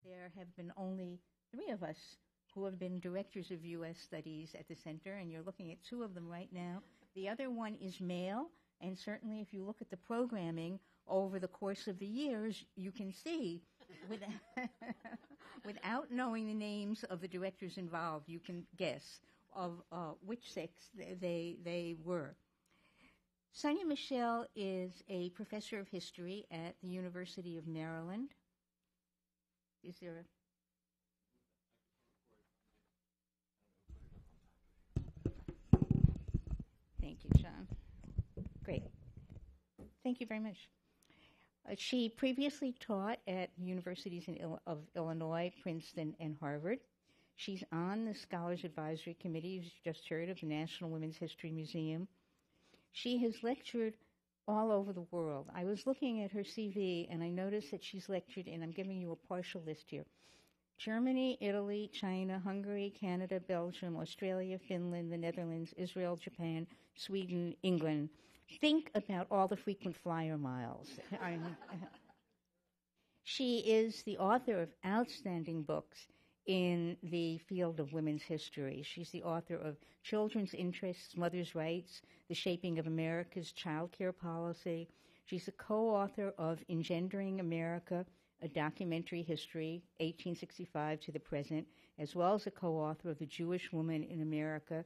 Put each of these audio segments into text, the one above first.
There have been only 3 of us who have been directors of U.S. studies at the center, and you're looking at 2 of them right now. The other one is male, and certainly if you look at the programming over the course of the years, you can see, without knowing the names of the directors involved, you can guess of which sex they were. Sonya Michel is a professor of history at the University of Maryland. Is there a... Thank you, John. Great. Thank you very much. She previously taught at universities of Illinois, Princeton, and Harvard. She's on the Scholars Advisory Committee, as you just heard, of the National Women's History Museum. She has lectured all over the world. I was looking at her CV, and I noticed that she's lectured in, I'm giving you a partial list here, Germany, Italy, China, Hungary, Canada, Belgium, Australia, Finland, the Netherlands, Israel, Japan, Sweden, England. Think about all the frequent flyer miles. She is the author of outstanding books in the field of women's history. She's the author of Children's Interests, Mothers' Rights, The Shaping of America's Child Care Policy. She's the co-author of Engendering America, A Documentary History, 1865 to the Present, as well as a co-author of The Jewish Woman in America.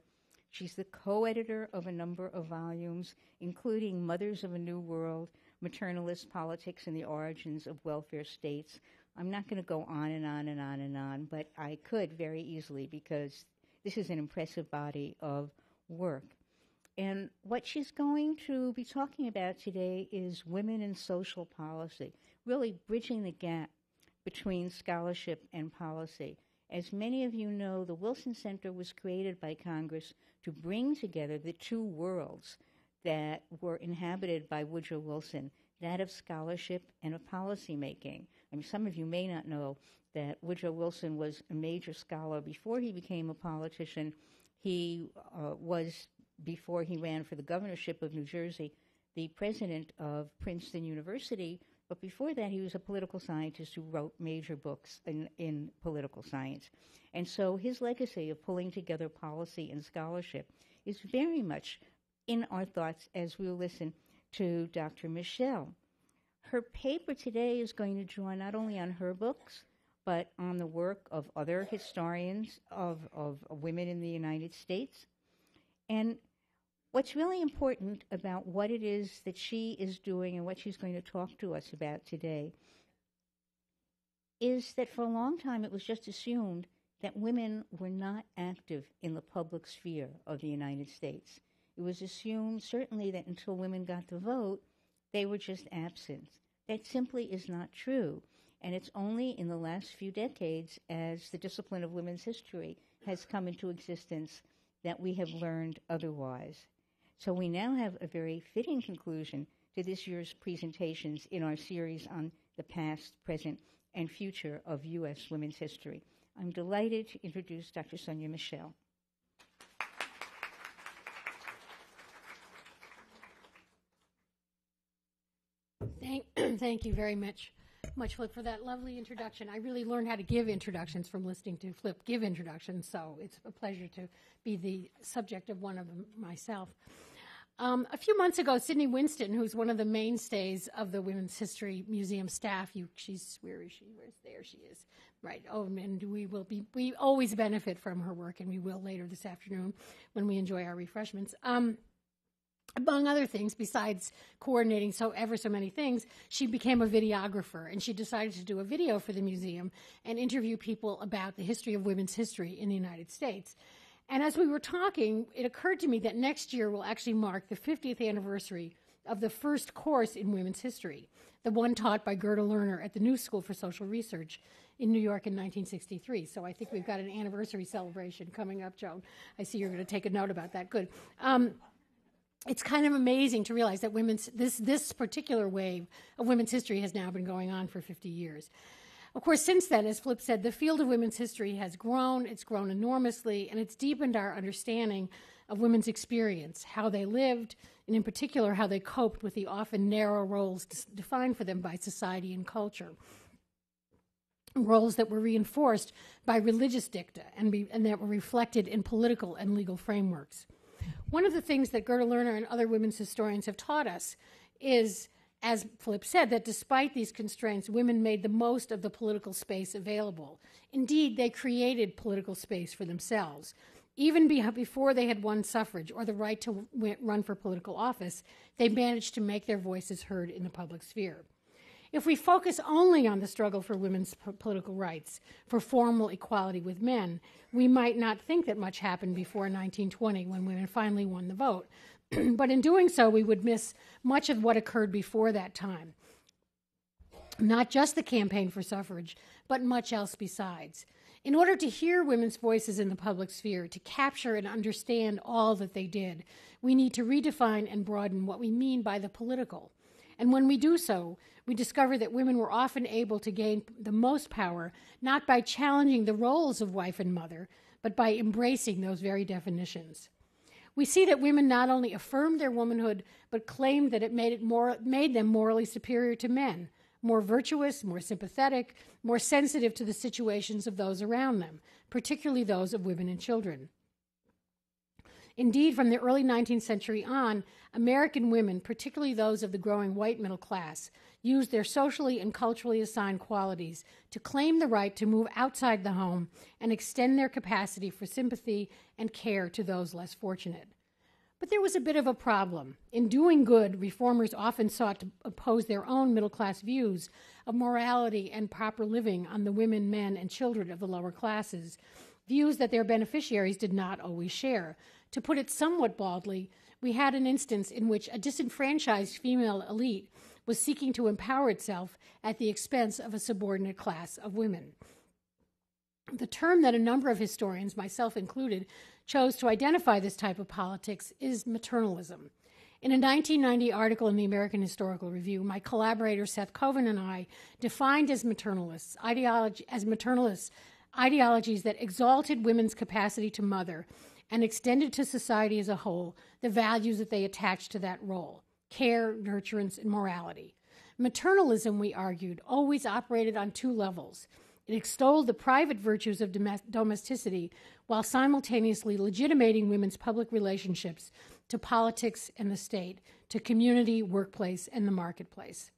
She's the co-editor of a number of volumes, including Mothers of a New World, Maternalist Politics and the Origins of Welfare States. I'm not going to go on and on and on and on, but I could very easily because this is an impressive body of work. And what she's going to be talking about today is women in social policy, really bridging the gap between scholarship and policy. As many of you know, the Wilson Center was created by Congress to bring together the 2 worlds that were inhabited by Woodrow Wilson, that of scholarship and of policymaking. I mean, some of you may not know that Woodrow Wilson was a major scholar before he became a politician. He was, before he ran for the governorship of New Jersey, the president of Princeton University, but before that he was a political scientist who wrote major books in political science. And so his legacy of pulling together policy and scholarship is very much in our thoughts as we'll listen to Dr. Michel. Her paper today is going to draw not only on her books, but on the work of other historians of women in the United States. And what's really important about what it is that she is doing and what she's going to talk to us about today is that for a long time it was just assumed that women were not active in the public sphere of the United States. It was assumed, certainly, that until women got the vote, they were just absent. That simply is not true. And it's only in the last few decades, as the discipline of women's history has come into existence, that we have learned otherwise. So we now have a very fitting conclusion to this year's presentations in our series on the past, present, and future of U.S. women's history. I'm delighted to introduce Dr. Sonya Michel. Thank you very much, Flip, for that lovely introduction. I really learned how to give introductions from listening to Flip give introductions, so it's a pleasure to be the subject of one of them myself. A few months ago, Sydney Winston, who's one of the mainstays of the Women's History Museum staff, where is she? There she is. Right. Oh, and we always benefit from her work, and we will later this afternoon when we enjoy our refreshments. Among other things, besides coordinating so many things, she became a videographer, and she decided to do a video for the museum and interview people about the history of women's history in the United States. And as we were talking, it occurred to me that next year will actually mark the 50th anniversary of the first course in women's history, the one taught by Gerda Lerner at the New School for Social Research in New York in 1963. So I think we've got an anniversary celebration coming up, Joan. I see you're going to take a note about that. Good. It's kind of amazing to realize that this particular wave of women's history has now been going on for 50 years. Of course, since then, as Flip said, the field of women's history has grown. It's grown enormously, and it's deepened our understanding of women's experience, how they lived, and in particular, how they coped with the often narrow roles defined for them by society and culture. roles that were reinforced by religious dicta and that were reflected in political and legal frameworks. One of the things that Gerda Lerner and other women's historians have taught us is, as Flip said, that despite these constraints, women made the most of the political space available. Indeed, they created political space for themselves. Even before they had won suffrage or the right to run for political office, they managed to make their voices heard in the public sphere. If we focus only on the struggle for women's political rights, for formal equality with men, we might not think that much happened before 1920 when women finally won the vote. But in doing so, we would miss much of what occurred before that time. Not just the campaign for suffrage, but much else besides. In order to hear women's voices in the public sphere, to capture and understand all that they did, we need to redefine and broaden what we mean by the political. And when we do so, we discover that women were often able to gain the most power, not by challenging the roles of wife and mother, but by embracing those very definitions. We see that women not only affirmed their womanhood, but claimed that it made them morally superior to men, more virtuous, more sympathetic, more sensitive to the situations of those around them, particularly those of women and children. Indeed, from the early 19th century on, American women, particularly those of the growing white middle class, used their socially and culturally assigned qualities to claim the right to move outside the home and extend their capacity for sympathy and care to those less fortunate. But there was a bit of a problem. In doing good, reformers often sought to oppose their own middle-class views of morality and proper living on the women, men, and children of the lower classes, views that their beneficiaries did not always share. To put it somewhat baldly, we had an instance in which a disenfranchised female elite was seeking to empower itself at the expense of a subordinate class of women. The term that a number of historians, myself included, chose to identify this type of politics is maternalism. In a 1990 article in the American Historical Review, my collaborator Seth Coven and I defined as maternalists ideologies that exalted women's capacity to mother and extended to society as a whole the values that they attached to that role: care, nurturance, and morality. Maternalism, we argued, always operated on two levels. It extolled the private virtues of domesticity while simultaneously legitimating women's public relationships to politics and the state, to community, workplace, and the marketplace.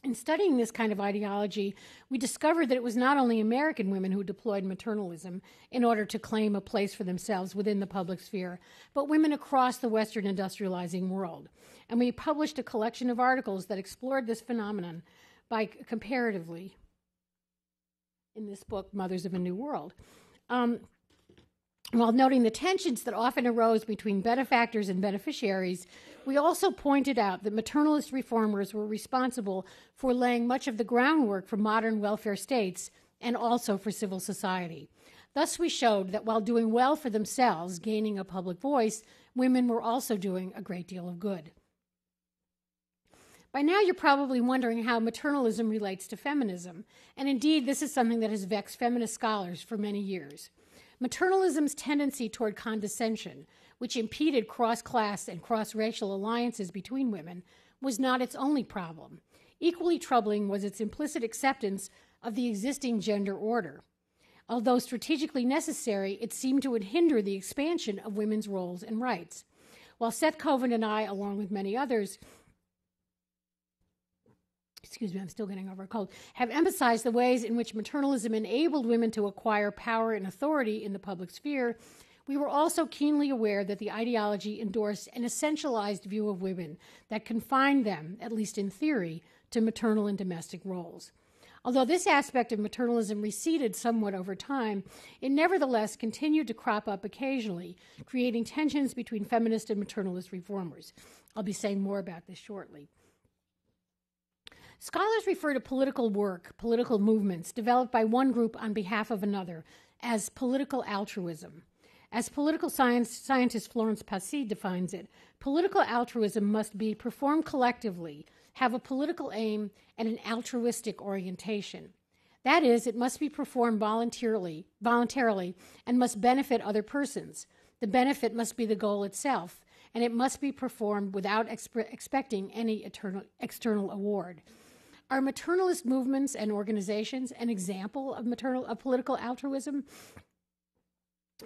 In studying this kind of ideology, we discovered that it was not only American women who deployed maternalism in order to claim a place for themselves within the public sphere, but women across the Western industrializing world. And we published a collection of articles that explored this phenomenon by comparatively in this book, Mothers of a New World. While noting the tensions that often arose between benefactors and beneficiaries, we also pointed out that maternalist reformers were responsible for laying much of the groundwork for modern welfare states and also for civil society. Thus, we showed that while doing well for themselves, gaining a public voice, women were also doing a great deal of good. By now, you're probably wondering how maternalism relates to feminism, and indeed, this is something that has vexed feminist scholars for many years. Maternalism's tendency toward condescension, which impeded cross-class and cross-racial alliances between women, was not its only problem. Equally troubling was its implicit acceptance of the existing gender order. Although strategically necessary, it seemed to hinder the expansion of women's roles and rights. While Seth Coven and I, along with many others, I'm still getting over a cold, have emphasized the ways in which maternalism enabled women to acquire power and authority in the public sphere, we were also keenly aware that the ideology endorsed an essentialized view of women that confined them, at least in theory, to maternal and domestic roles. Although this aspect of maternalism receded somewhat over time, it nevertheless continued to crop up occasionally, creating tensions between feminist and maternalist reformers. I'll be saying more about this shortly. Scholars refer to political work, political movements, developed by one group on behalf of another, as political altruism. As political scientist Florence Passy defines it, political altruism must be performed collectively, have a political aim, and an altruistic orientation. That is, it must be performed voluntarily, and must benefit other persons. The benefit must be the goal itself, and it must be performed without expecting any external award. Are maternalist movements and organizations an example of political altruism?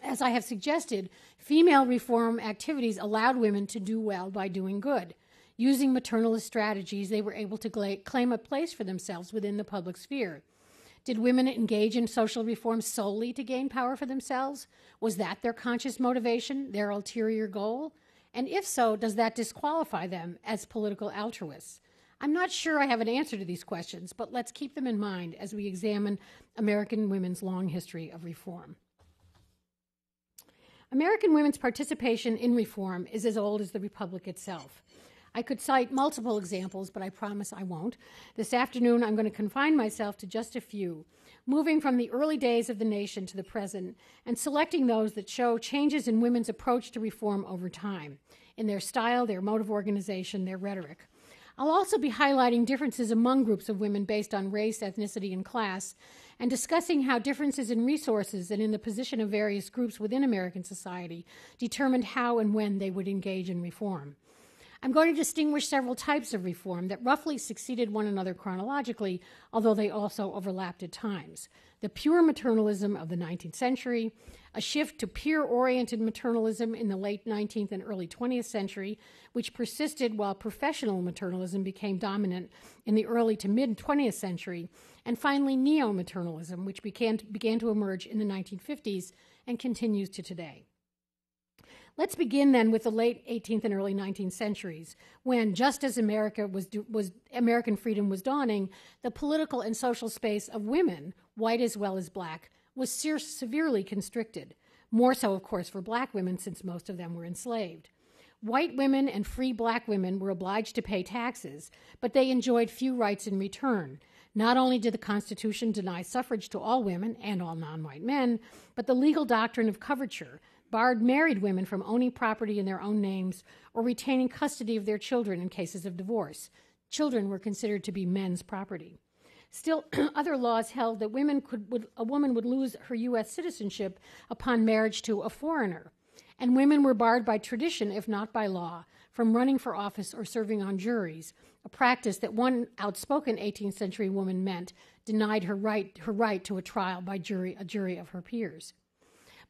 As I have suggested, female reform activities allowed women to do well by doing good. Using maternalist strategies, they were able to claim a place for themselves within the public sphere. Did women engage in social reform solely to gain power for themselves? Was that their conscious motivation, their ulterior goal? And if so, does that disqualify them as political altruists? I'm not sure I have an answer to these questions, but let's keep them in mind as we examine American women's long history of reform. American women's participation in reform is as old as the Republic itself. I could cite multiple examples, but I promise I won't. This afternoon, I'm going to confine myself to just a few, moving from the early days of the nation to the present and selecting those that show changes in women's approach to reform over time, in their style, their mode of organization, their rhetoric. I'll also be highlighting differences among groups of women based on race, ethnicity, and class, and discussing how differences in resources and in the position of various groups within American society determined how and when they would engage in reform. I'm going to distinguish several types of reform that roughly succeeded one another chronologically, although they also overlapped at times. The pure maternalism of the 19th century, a shift to peer-oriented maternalism in the late 19th and early 20th century, which persisted while professional maternalism became dominant in the early to mid-20th century, and finally neo-maternalism, which began to emerge in the 1950s and continues to today. Let's begin then with the late 18th and early 19th centuries, when, just as American freedom was dawning, the political and social space of women, white as well as black, was severely constricted. More so, of course, for black women, since most of them were enslaved. White women and free black women were obliged to pay taxes, but they enjoyed few rights in return. Not only did the Constitution deny suffrage to all women and all non-white men, but the legal doctrine of coverture barred married women from owning property in their own names or retaining custody of their children in cases of divorce. Children were considered to be men's property. Still, other laws held that a woman would lose her U.S. citizenship upon marriage to a foreigner, and women were barred by tradition, if not by law, from running for office or serving on juries, a practice that one outspoken 18th century woman meant denied her right to a trial by a jury of her peers.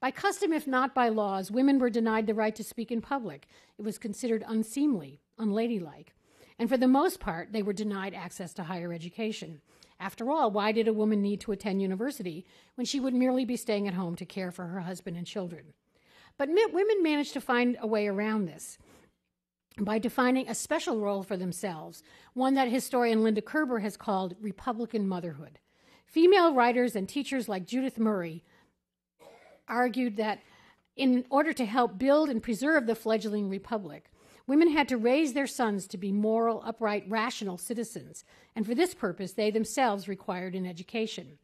By custom, if not by laws, women were denied the right to speak in public. It was considered unseemly, unladylike. And for the most part, they were denied access to higher education. After all, why did a woman need to attend university when she would merely be staying at home to care for her husband and children? But women managed to find a way around this by defining a special role for themselves, one that historian Linda Kerber has called Republican motherhood. Female writers and teachers like Judith Murray argued that in order to help build and preserve the fledgling republic, women had to raise their sons to be moral, upright, rational citizens, and for this purpose they themselves required an education.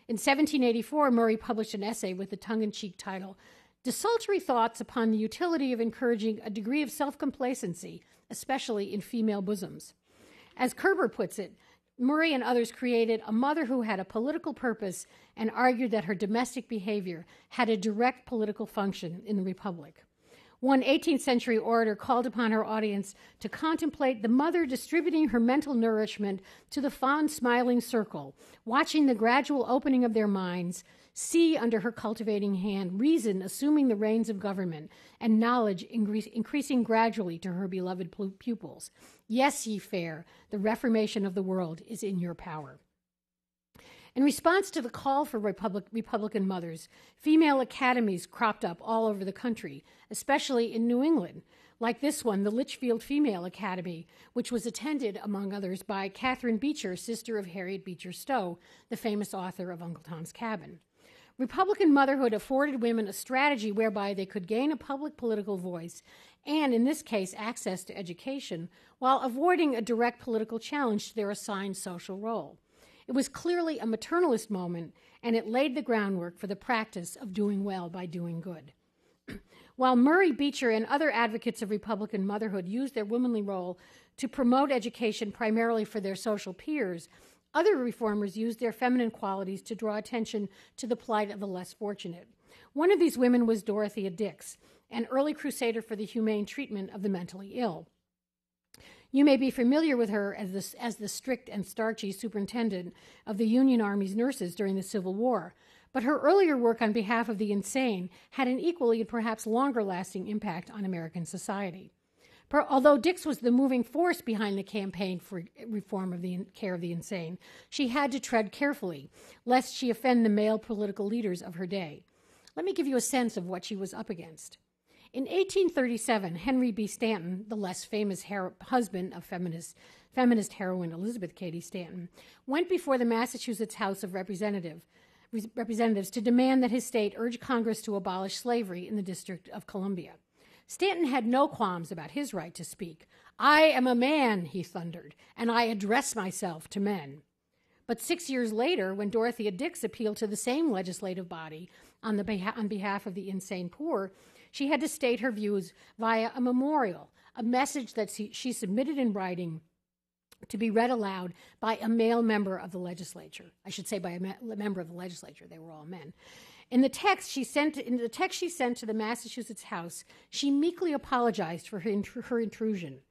In 1784, Murray published an essay with the tongue-in-cheek title, "Desultory Thoughts upon the Utility of Encouraging a Degree of Self-Complacency, Especially in Female Bosoms." As Kerber puts it, Murray and others created a mother who had a political purpose and argued that her domestic behavior had a direct political function in the Republic. One 18th century orator called upon her audience to contemplate the mother distributing her mental nourishment to the fond, smiling circle, watching the gradual opening of their minds, see under her cultivating hand, reason assuming the reins of government, and knowledge increasing gradually to her beloved pupils. Yes, ye fair, the reformation of the world is in your power. In response to the call for Republican mothers, female academies cropped up all over the country, especially in New England, like this one, the Litchfield Female Academy, which was attended, among others, by Catherine Beecher, sister of Harriet Beecher Stowe, the famous author of Uncle Tom's Cabin. Republican motherhood afforded women a strategy whereby they could gain a public political voice and, in this case, access to education, while avoiding a direct political challenge to their assigned social role. It was clearly a maternalist moment, and it laid the groundwork for the practice of doing well by doing good. While Murray, Beecher, and other advocates of Republican motherhood used their womanly role to promote education primarily for their social peers, other reformers used their feminine qualities to draw attention to the plight of the less fortunate. One of these women was Dorothea Dix, an early crusader for the humane treatment of the mentally ill. You may be familiar with her as the strict and starchy superintendent of the Union Army's nurses during the Civil War, but her earlier work on behalf of the insane had an equally and perhaps longer-lasting impact on American society. Although Dix was the moving force behind the campaign for reform of the care of the insane, she had to tread carefully, lest she offend the male political leaders of her day. Let me give you a sense of what she was up against. In 1837, Henry B. Stanton, the less famous husband of feminist heroine Elizabeth Cady Stanton, went before the Massachusetts House of Representatives to demand that his state urge Congress to abolish slavery in the District of Columbia. Stanton had no qualms about his right to speak. "I am a man," he thundered, "and I address myself to men." But 6 years later, when Dorothea Dix appealed to the same legislative body on behalf of the insane poor, she had to state her views via a memorial, a message that she submitted in writing to be read aloud by a male member of the legislature. I should say by a member of the legislature. They were all men. In the text she sent to the Massachusetts House, she meekly apologized for her intrusion.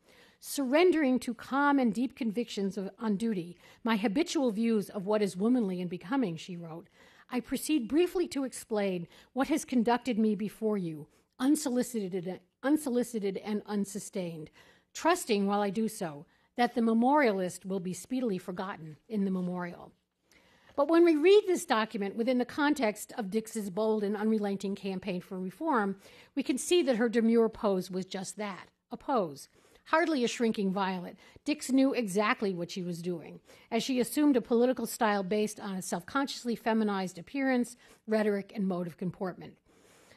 "Surrendering to calm and deep convictions on duty, my habitual views of what is womanly and becoming," she wrote, "I proceed briefly to explain what has conducted me before you, unsolicited and unsustained, trusting while I do so that the memorialist will be speedily forgotten in the memorial." But when we read this document within the context of Dix's bold and unrelenting campaign for reform, we can see that her demure pose was just that, a pose. Hardly a shrinking violet, Dix knew exactly what she was doing, as she assumed a political style based on a self-consciously feminized appearance, rhetoric, and mode of comportment.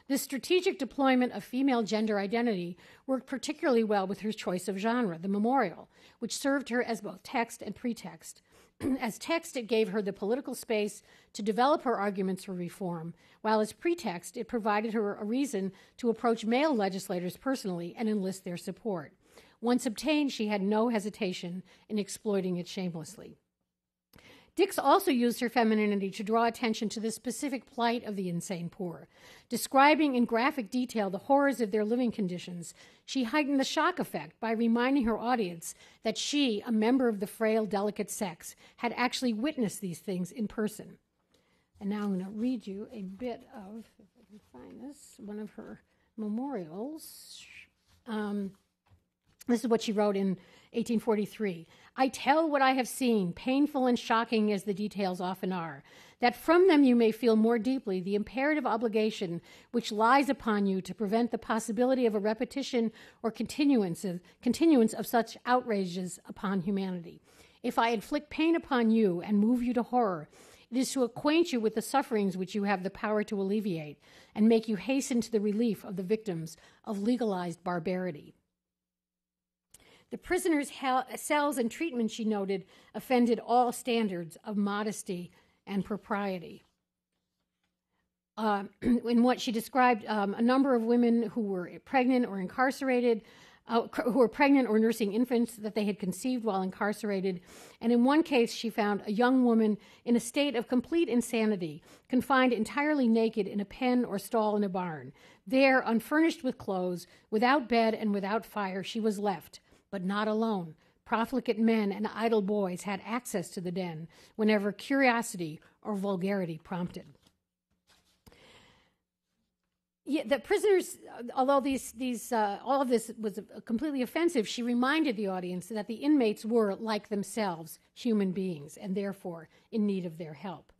This strategic deployment of female gender identity worked particularly well with her choice of genre, the memorial, which served her as both text and pretext. As text, it gave her the political space to develop her arguments for reform, while as pretext, it provided her a reason to approach male legislators personally and enlist their support. Once obtained, she had no hesitation in exploiting it shamelessly. Dix also used her femininity to draw attention to the specific plight of the insane poor. Describing in graphic detail the horrors of their living conditions, she heightened the shock effect by reminding her audience that she, a member of the frail, delicate sex, had actually witnessed these things in person. And now I'm going to read you a bit of, if I can find this, one of her memorials. This is what she wrote in 1843. "I tell what I have seen, painful and shocking as the details often are, that from them you may feel more deeply the imperative obligation which lies upon you to prevent the possibility of a repetition or continuance of such outrages upon humanity. If I inflict pain upon you and move you to horror, it is to acquaint you with the sufferings which you have the power to alleviate and make you hasten to the relief of the victims of legalized barbarity." The prisoners' cells and treatment, she noted, offended all standards of modesty and propriety. In what she described, a number of women who were pregnant or incarcerated, who were pregnant or nursing infants that they had conceived while incarcerated. And in one case, she found a young woman in a state of complete insanity, confined entirely naked in a pen or stall in a barn. There, unfurnished with clothes, without bed and without fire, she was left, but not alone. Profligate men and idle boys had access to the den whenever curiosity or vulgarity prompted. Yeah, the prisoners, although all of this was completely offensive, she reminded the audience that the inmates were, like themselves, human beings, and therefore in need of their help.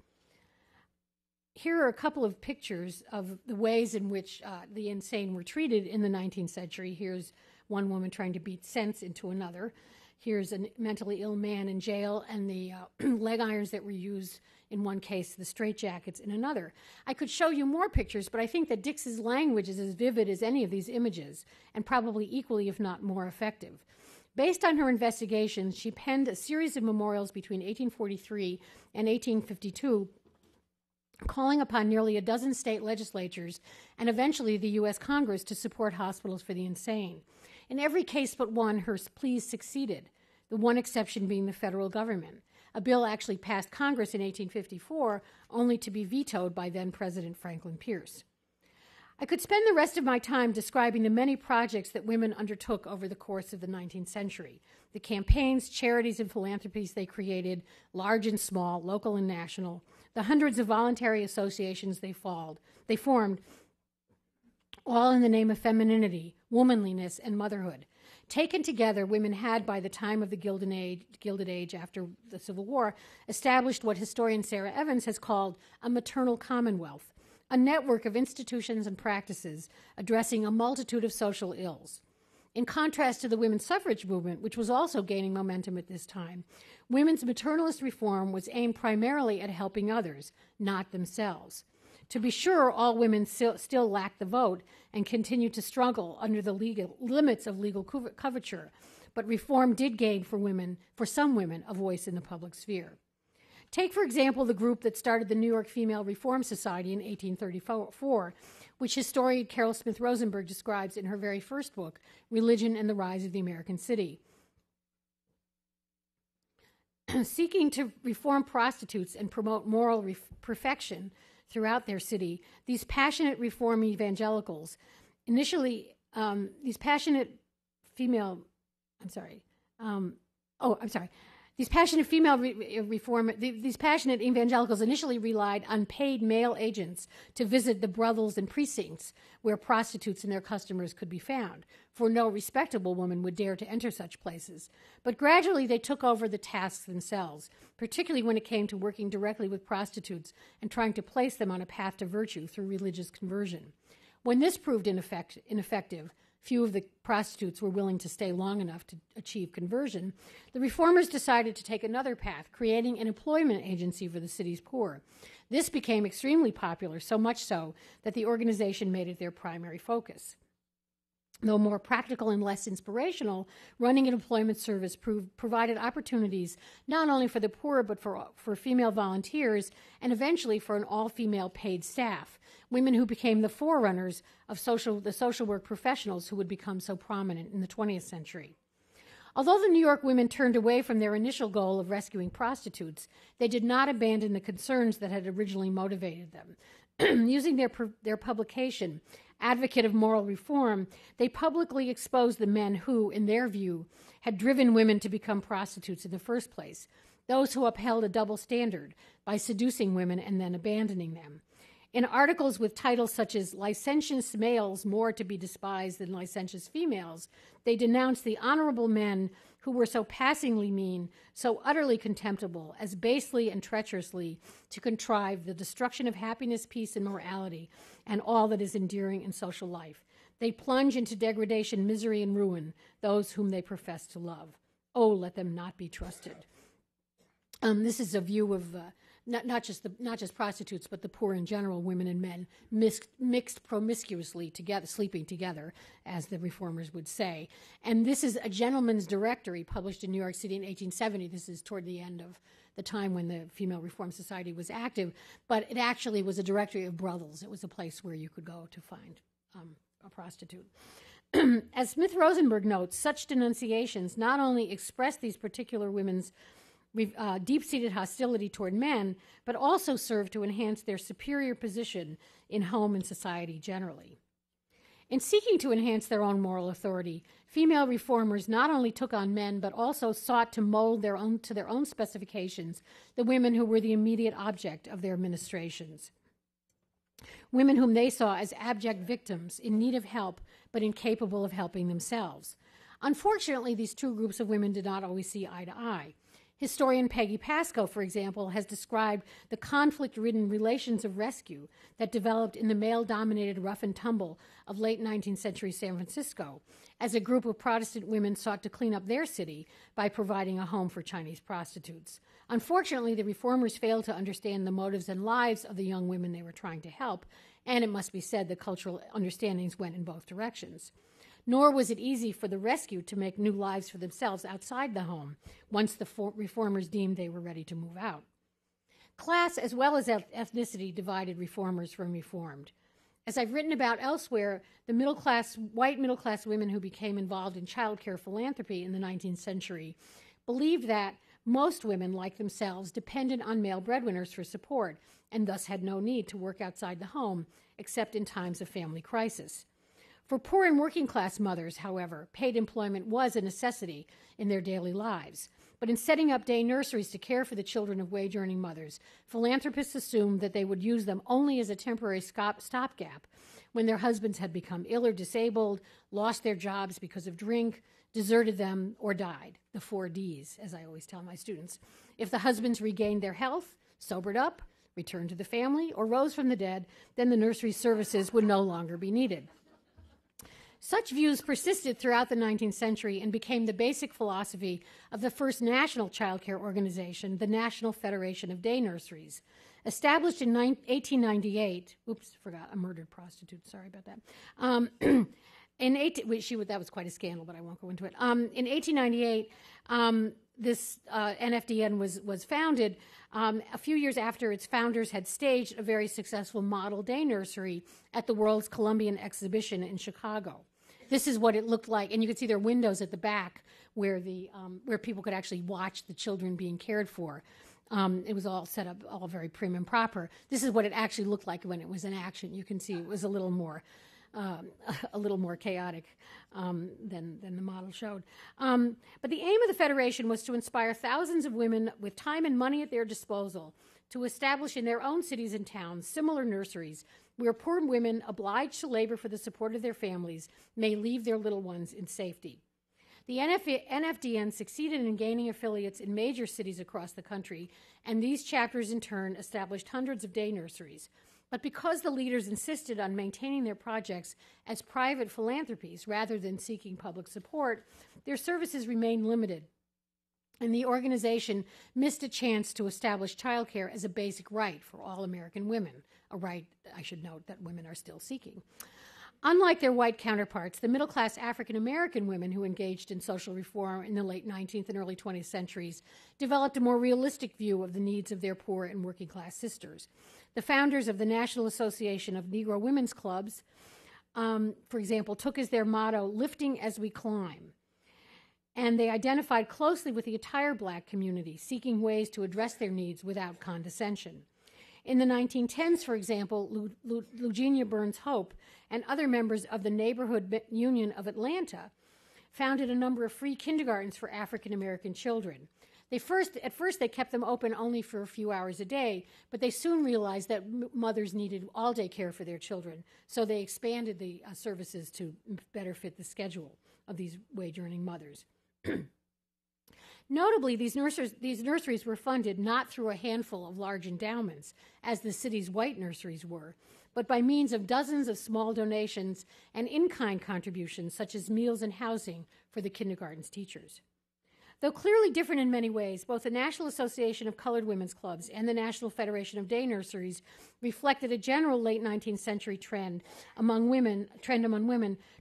Here are a couple of pictures of the ways in which the insane were treated in the 19th century. Here's one woman trying to beat sense into another. Here's a mentally ill man in jail, and the leg irons that were used in one case, the straitjackets in another. I could show you more pictures, but I think that Dix's language is as vivid as any of these images, and probably equally, if not more effective. Based on her investigations, she penned a series of memorials between 1843 and 1852, calling upon nearly a dozen state legislatures and eventually the U.S. Congress to support hospitals for the insane. In every case but one, her pleas succeeded, the one exception being the federal government. A bill actually passed Congress in 1854, only to be vetoed by then-President Franklin Pierce. I could spend the rest of my time describing the many projects that women undertook over the course of the 19th century, the campaigns, charities, and philanthropies they created, large and small, local and national, the hundreds of voluntary associations they formed, all in the name of femininity, womanliness, and motherhood. Taken together, women had, by the time of the Gilded Age after the Civil War, established what historian Sarah Evans has called a maternal commonwealth, a network of institutions and practices addressing a multitude of social ills. In contrast to the women's suffrage movement, which was also gaining momentum at this time, women's maternalist reform was aimed primarily at helping others, not themselves. To be sure, all women still lacked the vote and continued to struggle under the legal limits of legal coverture, but reform did gain for some women, a voice in the public sphere. Take, for example, the group that started the New York Female Reform Society in 1834, which historian Carol Smith Rosenberg describes in her very first book, Religion and the Rise of the American City. Seeking to reform prostitutes and promote moral perfection throughout their city, these passionate reform evangelicals, these passionate evangelicals initially relied on paid male agents to visit the brothels and precincts where prostitutes and their customers could be found, for no respectable woman would dare to enter such places. But gradually they took over the tasks themselves, particularly when it came to working directly with prostitutes and trying to place them on a path to virtue through religious conversion. When this proved ineffective, few of the prostitutes were willing to stay long enough to achieve conversion, the reformers decided to take another path, creating an employment agency for the city's poor. This became extremely popular, so much so that the organization made it their primary focus. Though more practical and less inspirational, running an employment service provided opportunities not only for the poor but for female volunteers and eventually for an all-female paid staff, women who became the forerunners of the social work professionals who would become so prominent in the 20th century. Although the New York women turned away from their initial goal of rescuing prostitutes, they did not abandon the concerns that had originally motivated them. Using their publication, Advocate of Moral Reform, they publicly exposed the men who, in their view, had driven women to become prostitutes in the first place, those who upheld a double standard by seducing women and then abandoning them. In articles with titles such as Licentious Males More to be Despised Than Licentious Females, they denounced the honorable men who were so passingly mean, so utterly contemptible, as basely and treacherously to contrive the destruction of happiness, peace, and morality, and all that is enduring in social life. They plunge into degradation, misery, and ruin those whom they profess to love. Oh, let them not be trusted. This is a view of not just prostitutes, but the poor in general, women and men, mixed promiscuously together, sleeping together, as the reformers would say. And this is a gentleman's directory published in New York City in 1870. This is toward the end of the time when the Female Reform Society was active, but it actually was a directory of brothels. It was a place where you could go to find a prostitute. As Smith Rosenberg notes, such denunciations not only express these particular women's deep-seated hostility toward men, but also serve to enhance their superior position in home and society generally. In seeking to enhance their own moral authority, female reformers not only took on men, but also sought to mold to their own specifications the women who were the immediate object of their ministrations. Women whom they saw as abject victims in need of help, but incapable of helping themselves. Unfortunately, these two groups of women did not always see eye to eye. Historian Peggy Pascoe, for example, has described the conflict-ridden relations of rescue that developed in the male-dominated rough and tumble of late 19th century San Francisco, as a group of Protestant women sought to clean up their city by providing a home for Chinese prostitutes. Unfortunately, the reformers failed to understand the motives and lives of the young women they were trying to help, and it must be said the cultural understandings went in both directions. Nor was it easy for the rescue to make new lives for themselves outside the home once the reformers deemed they were ready to move out. Class as well as ethnicity divided reformers from reformed. As I've written about elsewhere, the white middle-class women who became involved in child care philanthropy in the 19th century believed that Most women, like themselves, depended on male breadwinners for support and thus had no need to work outside the home except in times of family crisis. For poor and working class mothers, however, paid employment was a necessity in their daily lives. But in setting up day nurseries to care for the children of wage-earning mothers, philanthropists assumed that they would use them only as a temporary stopgap when their husbands had become ill or disabled, lost their jobs because of drink, deserted them, or died. The 4 Ds, as I always tell my students. If the husbands regained their health, sobered up, returned to the family, or rose from the dead, then the nursery services would no longer be needed. Such views persisted throughout the 19th century and became the basic philosophy of the first national child care organization, the National Federation of Day Nurseries. Established in 1898, forgot a murdered prostitute, sorry about that. That was quite a scandal, but I won't go into it. In 1898, this NFDN was founded. A few years after its founders had staged a very successful model day nursery at the World's Columbian Exhibition in Chicago. This is what it looked like, and you could see their windows at the back where people could actually watch the children being cared for. It was all set up, all very prim and proper. This is what it actually looked like when it was in action. You can see it was a little more chaotic than the model showed. But the aim of the Federation was to inspire thousands of women with time and money at their disposal to establish in their own cities and towns similar nurseries where poor women obliged to labor for the support of their families may leave their little ones in safety. The NFDN succeeded in gaining affiliates in major cities across the country, and these chapters in turn established hundreds of day nurseries. But because the leaders insisted on maintaining their projects as private philanthropies rather than seeking public support, their services remained limited, and the organization missed a chance to establish childcare as a basic right for all American women, a right, I should note, that women are still seeking. Unlike their white counterparts, the middle-class African-American women who engaged in social reform in the late 19th and early 20th centuries developed a more realistic view of the needs of their poor and working-class sisters. The founders of the National Association of Negro Women's Clubs, for example, took as their motto, "Lifting as we climb." And they identified closely with the entire black community, seeking ways to address their needs without condescension. In the 1910s, for example, Eugenia Burns Hope and other members of the Neighborhood Union of Atlanta founded a number of free kindergartens for African American children. At first, they kept them open only for a few hours a day, but they soon realized that mothers needed all-day care for their children, so they expanded the services to better fit the schedule of these wage-earning mothers. Notably, these nurseries were funded not through a handful of large endowments, as the city's white nurseries were, but by means of dozens of small donations and in-kind contributions, such as meals and housing for the kindergarten's teachers. Though clearly different in many ways, both the National Association of Colored Women's Clubs and the National Federation of Day Nurseries reflected a general late 19th century trend among women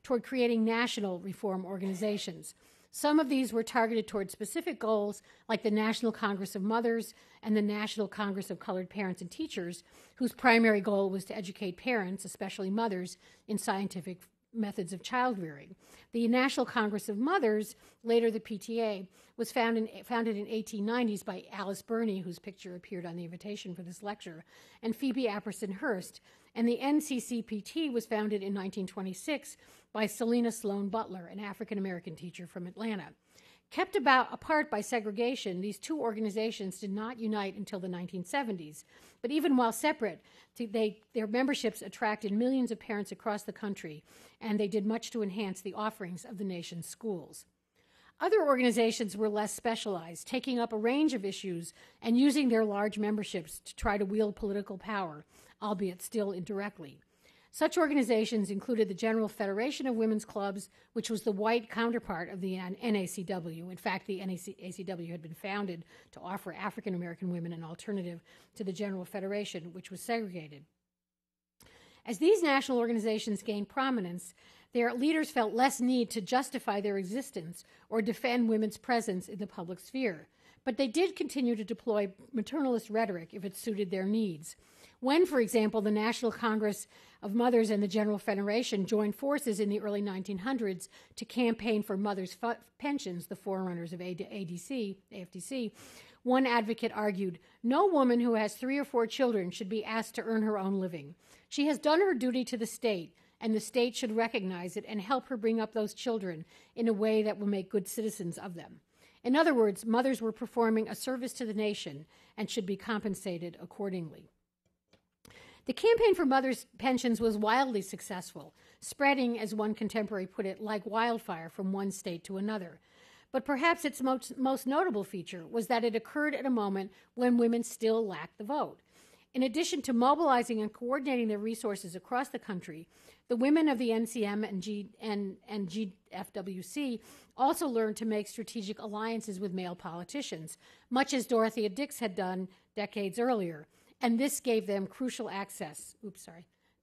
toward creating national reform organizations. Some of these were targeted toward specific goals, like the National Congress of Mothers and the National Congress of Colored Parents and Teachers, whose primary goal was to educate parents, especially mothers, in scientific methods of child-rearing. The National Congress of Mothers, later the PTA, was founded in 1890s by Alice Burney, whose picture appeared on the invitation for this lecture, and Phoebe Apperson Hearst, and the NCCPT was founded in 1926 by Selena Sloan Butler, an African-American teacher from Atlanta. Kept apart by segregation, these two organizations did not unite until the 1970s. But even while separate, their memberships attracted millions of parents across the country, and they did much to enhance the offerings of the nation's schools. Other organizations were less specialized, taking up a range of issues and using their large memberships to try to wield political power, albeit still indirectly. Such organizations included the General Federation of Women's Clubs, which was the white counterpart of the NACW. In fact, the NACW had been founded to offer African American women an alternative to the General Federation, which was segregated. As these national organizations gained prominence, their leaders felt less need to justify their existence or defend women's presence in the public sphere. But they did continue to deploy maternalist rhetoric if it suited their needs. When, for example, the National Congress of Mothers and the General Federation joined forces in the early 1900s to campaign for mothers' pensions, the forerunners of AFDC, one advocate argued, "No woman who has 3 or 4 children should be asked to earn her own living. She has done her duty to the state, and the state should recognize it and help her bring up those children in a way that will make good citizens of them." In other words, mothers were performing a service to the nation and should be compensated accordingly. The campaign for mothers' pensions was wildly successful, spreading, as one contemporary put it, like wildfire from one state to another. But perhaps its most notable feature was that it occurred at a moment when women still lacked the vote. In addition to mobilizing and coordinating their resources across the country, the women of the NCM and GFWC also learned to make strategic alliances with male politicians, much as Dorothea Dix had done decades earlier, and this gave them crucial access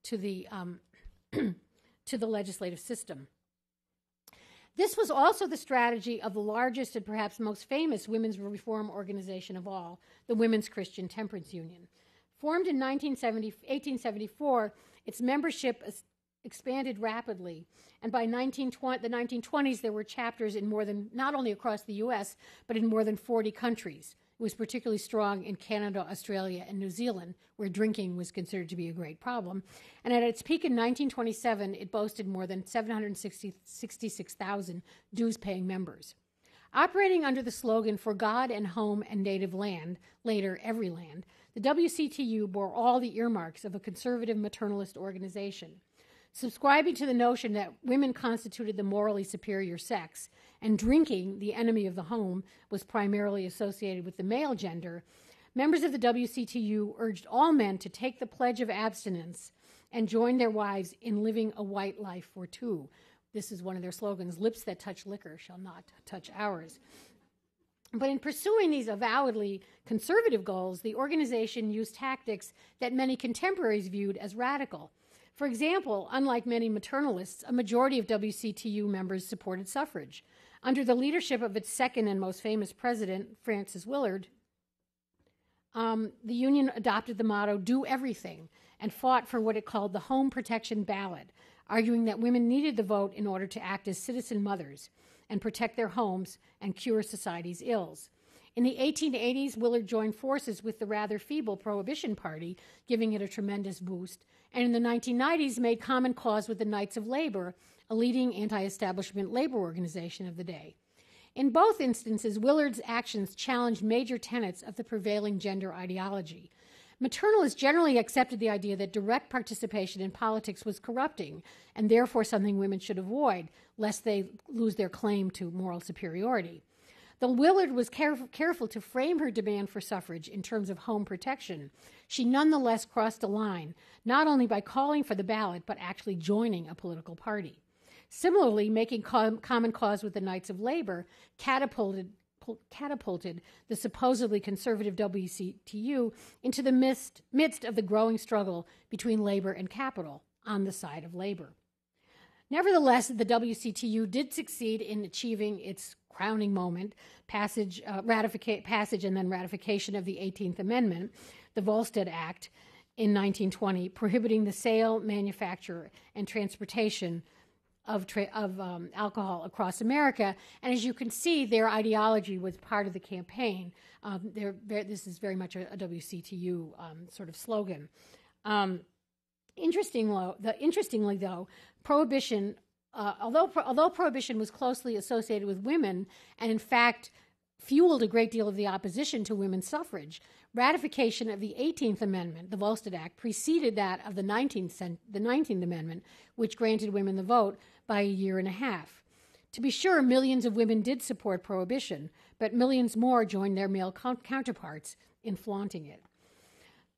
to the legislative system. This was also the strategy of the largest and perhaps most famous women's reform organization of all, the Women's Christian Temperance Union. Formed in 1874, its membership expanded rapidly, and by the 1920s there were chapters in not only across the U.S., but in more than 40 countries. It was particularly strong in Canada, Australia, and New Zealand, where drinking was considered to be a great problem. And at its peak in 1927, it boasted more than 766,000 dues-paying members. Operating under the slogan, "For God and Home and Native Land," later Every Land, the WCTU bore all the earmarks of a conservative maternalist organization. Subscribing to the notion that women constituted the morally superior sex and drinking, the enemy of the home, was primarily associated with the male gender, members of the WCTU urged all men to take the pledge of abstinence and join their wives in living a white life for two. This is one of their slogans, "Lips that touch liquor shall not touch ours." But in pursuing these avowedly conservative goals, the organization used tactics that many contemporaries viewed as radical. For example, unlike many maternalists, a majority of WCTU members supported suffrage. Under the leadership of its second and most famous president, Frances Willard, the union adopted the motto, "Do everything," and fought for what it called the home protection ballot, arguing that women needed the vote in order to act as citizen mothers and protect their homes and cure society's ills. In the 1880s, Willard joined forces with the rather feeble Prohibition Party, giving it a tremendous boost, and in the 1990s made common cause with the Knights of Labor, a leading anti-establishment labor organization of the day. In both instances, Willard's actions challenged major tenets of the prevailing gender ideology. Maternalists generally accepted the idea that direct participation in politics was corrupting and therefore something women should avoid, lest they lose their claim to moral superiority. Though Willard was careful to frame her demand for suffrage in terms of home protection, she nonetheless crossed a line, not only by calling for the ballot, but actually joining a political party. Similarly, making common cause with the Knights of Labor catapulted the supposedly conservative WCTU into the midst of the growing struggle between labor and capital on the side of labor. Nevertheless, the WCTU did succeed in achieving its crowning moment, passage and then ratification of the 18th Amendment, the Volstead Act in 1920, prohibiting the sale, manufacture, and transportation of alcohol across America. And as you can see, their ideology was part of the campaign. This is very much a WCTU sort of slogan. Interestingly, though, Prohibition, although Prohibition was closely associated with women and, in fact, fueled a great deal of the opposition to women's suffrage, ratification of the 18th Amendment, the Volstead Act, preceded that of the 19th Amendment, which granted women the vote by a year and a half. To be sure, millions of women did support Prohibition, but millions more joined their male counterparts in flaunting it.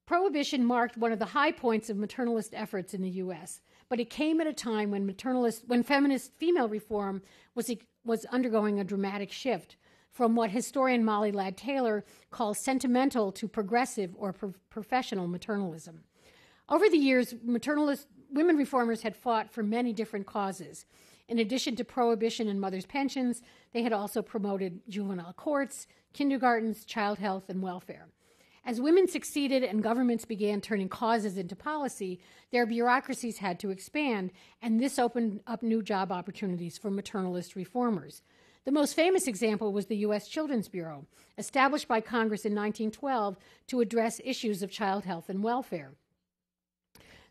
Prohibition marked one of the high points of maternalist efforts in the U.S., but it came at a time when feminist female reform was undergoing a dramatic shift from what historian Molly Ladd Taylor calls sentimental to progressive or professional maternalism. Over the years, women reformers had fought for many different causes. In addition to prohibition and mothers' pensions, they had also promoted juvenile courts, kindergartens, child health, and welfare. As women succeeded and governments began turning causes into policy, their bureaucracies had to expand, and this opened up new job opportunities for maternalist reformers. The most famous example was the U.S. Children's Bureau, established by Congress in 1912 to address issues of child health and welfare.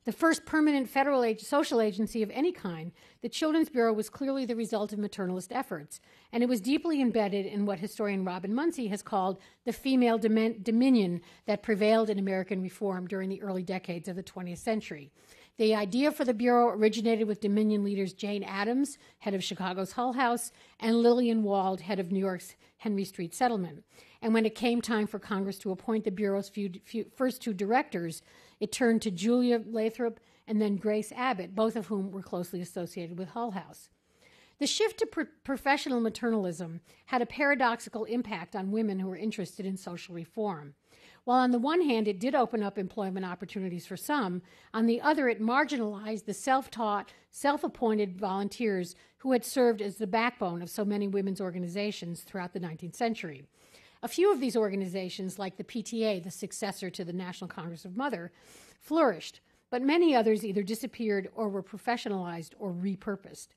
The first permanent federal social agency of any kind, the Children's Bureau was clearly the result of maternalist efforts, and it was deeply embedded in what historian Robin Munsey has called the female dominion that prevailed in American reform during the early decades of the 20th century. The idea for the Bureau originated with Dominion leaders Jane Addams, head of Chicago's Hull House, and Lillian Wald, head of New York's Henry Street Settlement. And when it came time for Congress to appoint the Bureau's first two directors, it turned to Julia Lathrop and then Grace Abbott, both of whom were closely associated with Hull House. The shift to professional maternalism had a paradoxical impact on women who were interested in social reform. While on the one hand it did open up employment opportunities for some, on the other it marginalized the self-taught, self-appointed volunteers who had served as the backbone of so many women's organizations throughout the 19th century. A few of these organizations, like the PTA, the successor to the National Congress of Mother, flourished, but many others either disappeared or were professionalized or repurposed.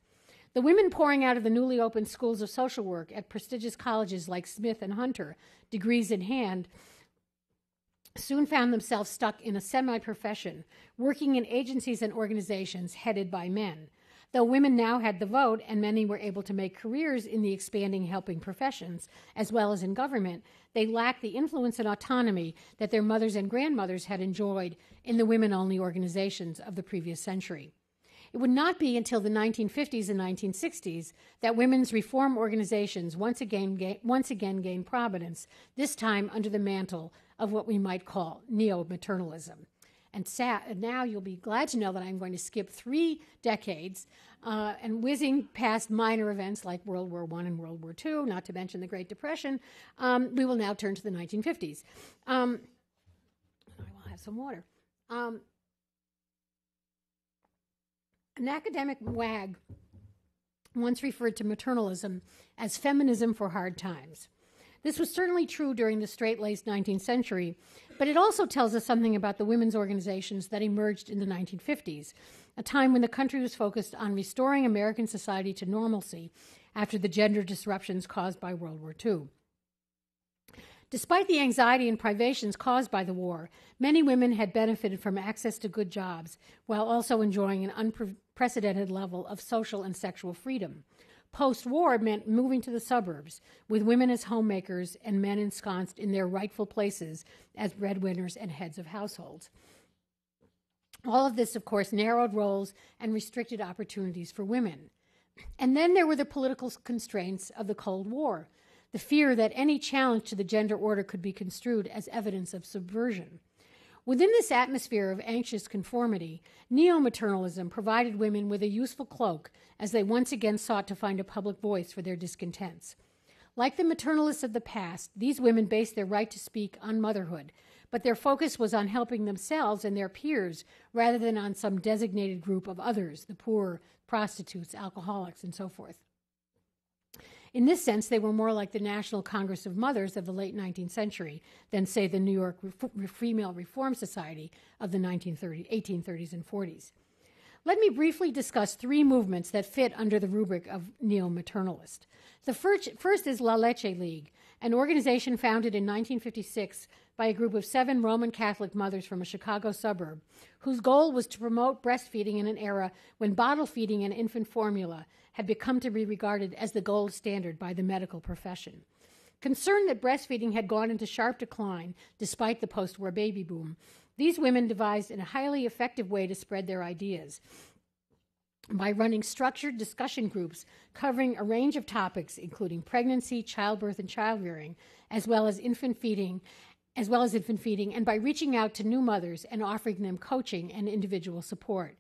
The women pouring out of the newly opened schools of social work at prestigious colleges like Smith and Hunter, degrees in hand, soon found themselves stuck in a semi-profession, working in agencies and organizations headed by men. Though women now had the vote and many were able to make careers in the expanding helping professions, as well as in government, they lacked the influence and autonomy that their mothers and grandmothers had enjoyed in the women-only organizations of the previous century. It would not be until the 1950s and 1960s that women's reform organizations once again gained prominence, this time under the mantle of what we might call neo-maternalism. And now you'll be glad to know that I'm going to skip 3 decades and whizzing past minor events like World War I and World War II, not to mention the Great Depression. We will now turn to the 1950s. I will have some water. An academic wag once referred to maternalism as feminism for hard times. This was certainly true during the straight-laced 19th century, but it also tells us something about the women's organizations that emerged in the 1950s, a time when the country was focused on restoring American society to normalcy after the gender disruptions caused by World War II. Despite the anxiety and privations caused by the war, many women had benefited from access to good jobs while also enjoying an unprecedented level of social and sexual freedom. Post-war meant moving to the suburbs, with women as homemakers and men ensconced in their rightful places as breadwinners and heads of households. All of this, of course, narrowed roles and restricted opportunities for women. And then there were the political constraints of the Cold War, the fear that any challenge to the gender order could be construed as evidence of subversion. Within this atmosphere of anxious conformity, neo-maternalism provided women with a useful cloak as they once again sought to find a public voice for their discontents. Like the maternalists of the past, these women based their right to speak on motherhood, but their focus was on helping themselves and their peers rather than on some designated group of others, the poor, prostitutes, alcoholics, and so forth. In this sense, they were more like the National Congress of Mothers of the late 19th century than, say, the New York Female Reform Society of the 1830s and 40s. Let me briefly discuss 3 movements that fit under the rubric of neo-maternalist. The first is La Leche League, an organization founded in 1956 by a group of 7 Roman Catholic mothers from a Chicago suburb, whose goal was to promote breastfeeding in an era when bottle feeding and infant formula had become to be regarded as the gold standard by the medical profession. Concerned that breastfeeding had gone into sharp decline despite the post-war baby boom, these women devised a highly effective way to spread their ideas by running structured discussion groups covering a range of topics, including pregnancy, childbirth, and childrearing, as well as infant feeding, and by reaching out to new mothers and offering them coaching and individual support.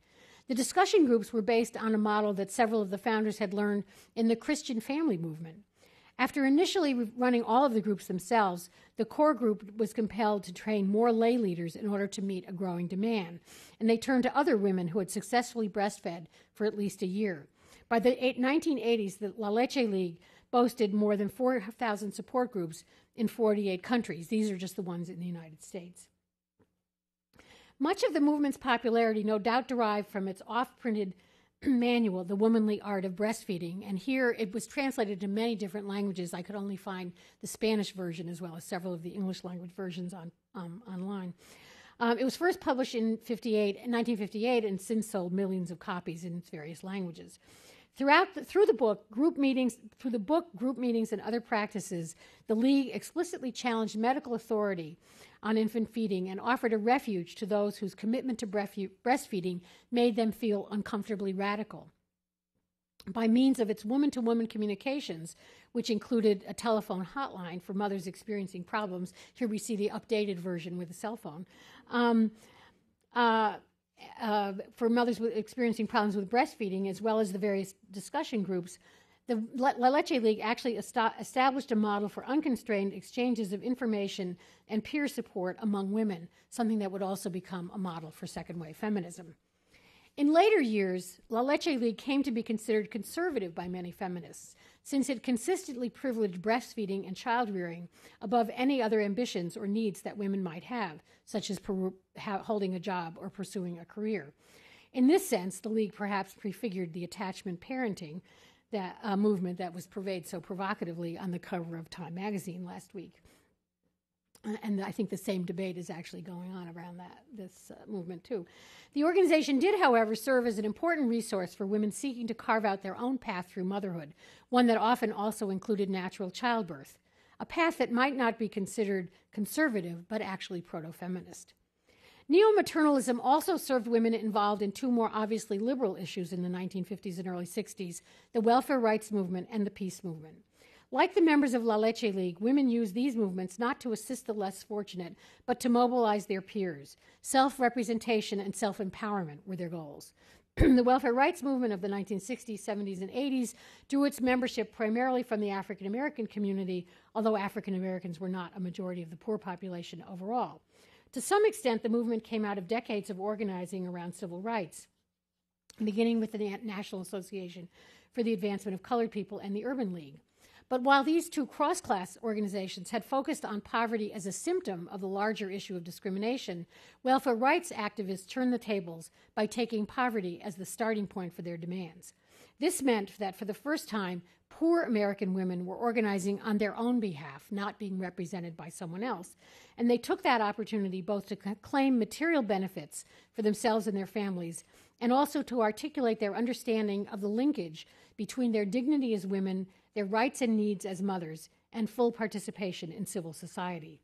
The discussion groups were based on a model that several of the founders had learned in the Christian family movement. After initially running all of the groups themselves, the core group was compelled to train more lay leaders in order to meet a growing demand, and they turned to other women who had successfully breastfed for at least a year. By the 1980s, the La Leche League boasted more than 4,000 support groups in 48 countries. These are just the ones in the United States. Much of the movement's popularity no doubt derived from its oft-printed manual, The Womanly Art of Breastfeeding, and here it was translated to many different languages. I could only find the Spanish version as well as several of the English language versions online. It was first published in 1958 and since sold millions of copies in its various languages. Through the book, group meetings, and other practices, the League explicitly challenged medical authority on infant feeding and offered a refuge to those whose commitment to breastfeeding made them feel uncomfortably radical. By means of its woman-to-woman communications, which included a telephone hotline for mothers experiencing problems, here we see the updated version with a cell phone, for mothers experiencing problems with breastfeeding, as well as the various discussion groups, the La Leche League actually established a model for unconstrained exchanges of information and peer support among women, something that would also become a model for second-wave feminism. In later years, La Leche League came to be considered conservative by many feminists, since it consistently privileged breastfeeding and child-rearing above any other ambitions or needs that women might have, such as holding a job or pursuing a career. In this sense, the League perhaps prefigured the attachment parenting movement that was purveyed so provocatively on the cover of Time magazine last week. And I think the same debate is actually going on around this movement, too. The organization did, however, serve as an important resource for women seeking to carve out their own path through motherhood, one that often also included natural childbirth, a path that might not be considered conservative, but actually proto-feminist. Neo-maternalism also served women involved in two more obviously liberal issues in the 1950s and early 60s, the welfare rights movement and the peace movement. Like the members of La Leche League, women used these movements not to assist the less fortunate, but to mobilize their peers. Self-representation and self-empowerment were their goals. The welfare rights movement of the 1960s, 70s, and 80s drew its membership primarily from the African American community, although African Americans were not a majority of the poor population overall. To some extent, the movement came out of decades of organizing around civil rights, beginning with the National Association for the Advancement of Colored People and the Urban League. But while these two cross-class organizations had focused on poverty as a symptom of the larger issue of discrimination, welfare rights activists turned the tables by taking poverty as the starting point for their demands. This meant that for the first time, poor American women were organizing on their own behalf, not being represented by someone else. And they took that opportunity both to claim material benefits for themselves and their families, and also to articulate their understanding of the linkage between their dignity as women, their rights and needs as mothers, and full participation in civil society.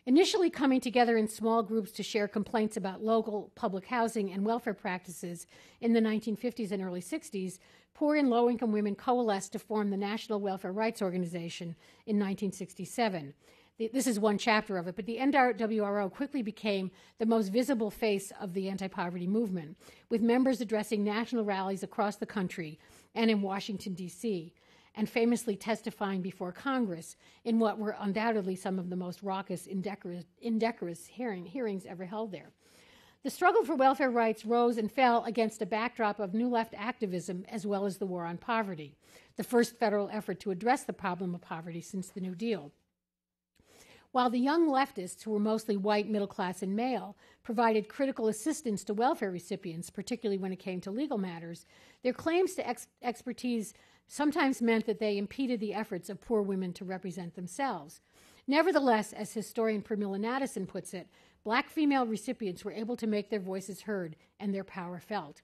Initially coming together in small groups to share complaints about local public housing and welfare practices in the 1950s and early 60s, poor and low-income women coalesced to form the National Welfare Rights Organization in 1967. This is one chapter of it, but the NWRO quickly became the most visible face of the anti-poverty movement, with members addressing national rallies across the country and in Washington, D.C., and famously testifying before Congress in what were undoubtedly some of the most raucous, indecorous hearings ever held there. The struggle for welfare rights rose and fell against a backdrop of New Left activism as well as the war on poverty, the first federal effort to address the problem of poverty since the New Deal. While the young leftists, who were mostly white, middle class, and male, provided critical assistance to welfare recipients, particularly when it came to legal matters, their claims to expertise sometimes meant that they impeded the efforts of poor women to represent themselves. Nevertheless, as historian Pramila Nadesan puts it, Black female recipients were able to make their voices heard and their power felt.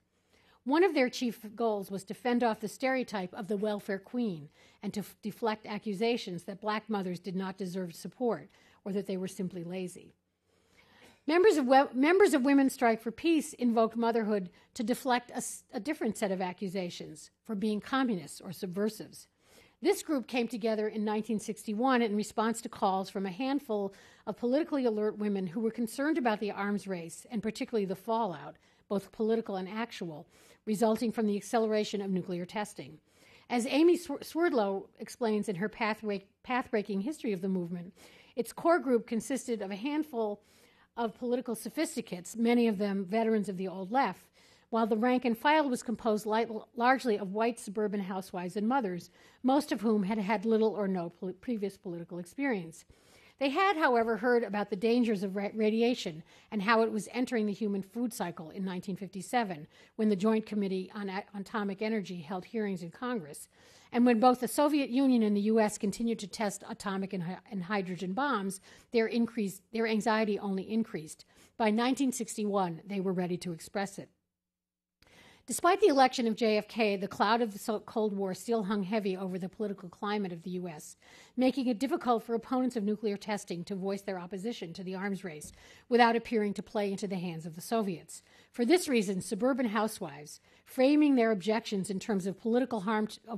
One of their chief goals was to fend off the stereotype of the welfare queen and to deflect accusations that Black mothers did not deserve support or that they were simply lazy. Members of Women's Strike for Peace invoked motherhood to deflect a different set of accusations for being communists or subversives. This group came together in 1961 in response to calls from a handful of politically alert women who were concerned about the arms race and particularly the fallout, both political and actual, resulting from the acceleration of nuclear testing. As Amy Swerdlow explains in her path-breaking history of the movement, its core group consisted of a handful of political sophisticates, many of them veterans of the old left, while the rank and file was composed largely of white suburban housewives and mothers, most of whom had had little or no previous political experience. They had, however, heard about the dangers of radiation and how it was entering the human food cycle in 1957, when the Joint Committee on Atomic Energy held hearings in Congress, and when both the Soviet Union and the U.S. continued to test atomic and hydrogen bombs, their anxiety only increased. By 1961, they were ready to express it. Despite the election of JFK, the cloud of the Cold War still hung heavy over the political climate of the U.S., making it difficult for opponents of nuclear testing to voice their opposition to the arms race without appearing to play into the hands of the Soviets. For this reason, suburban housewives, framing their objections in terms of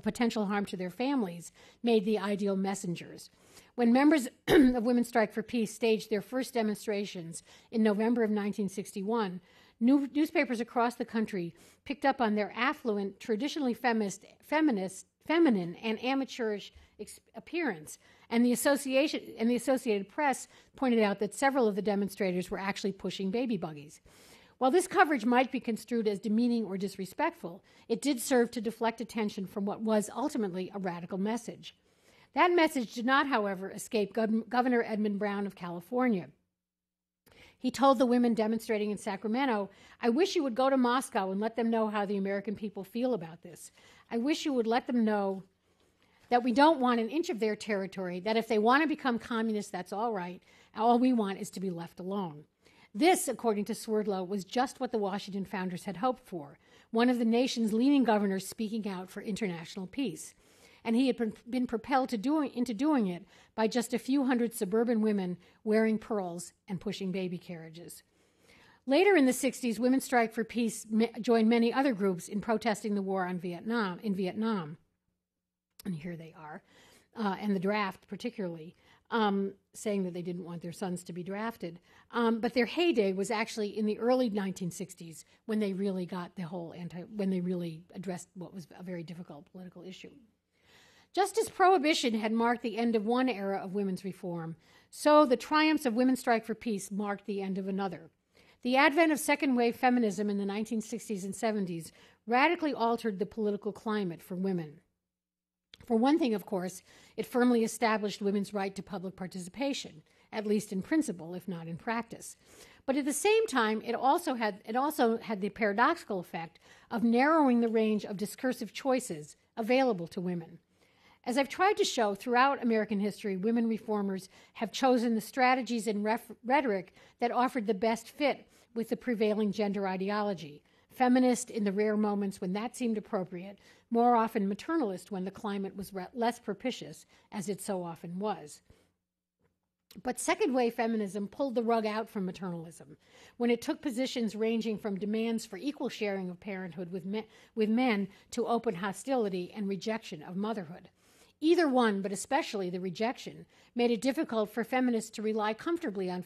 potential harm to their families, made the ideal messengers. When members of Women's Strike for Peace staged their first demonstrations in November of 1961, newspapers across the country picked up on their affluent, traditionally feminine, and amateurish appearance, and the Associated Press pointed out that several of the demonstrators were actually pushing baby buggies. While this coverage might be construed as demeaning or disrespectful, it did serve to deflect attention from what was ultimately a radical message. That message did not, however, escape Governor Edmund Brown of California. He told the women demonstrating in Sacramento, "I wish you would go to Moscow and let them know how the American people feel about this. I wish you would let them know that we don't want an inch of their territory, that if they want to become communists, that's all right. All we want is to be left alone." This, according to Swerdlow, was just what the Washington founders had hoped for, one of the nation's leading governors speaking out for international peace. And he had been propelled into doing it by just a few hundred suburban women wearing pearls and pushing baby carriages. Later in the 60s, Women's Strike for Peace joined many other groups in protesting the war in Vietnam. And here they are, and the draft particularly, saying that they didn't want their sons to be drafted. But their heyday was actually in the early 1960s when they really got when they really addressed what was a very difficult political issue. Just as Prohibition had marked the end of one era of women's reform, so the triumphs of Women's Strike for Peace marked the end of another. The advent of second-wave feminism in the 1960s and 70s radically altered the political climate for women. For one thing, of course, it firmly established women's right to public participation, at least in principle, if not in practice. But at the same time, it also had the paradoxical effect of narrowing the range of discursive choices available to women. As I've tried to show throughout American history, women reformers have chosen the strategies and rhetoric that offered the best fit with the prevailing gender ideology. Feminist in the rare moments when that seemed appropriate, more often maternalist when the climate was less propitious, as it so often was. But second-wave feminism pulled the rug out from maternalism when it took positions ranging from demands for equal sharing of parenthood with men to open hostility and rejection of motherhood. Either one, but especially the rejection, made it difficult for feminists to rely comfortably on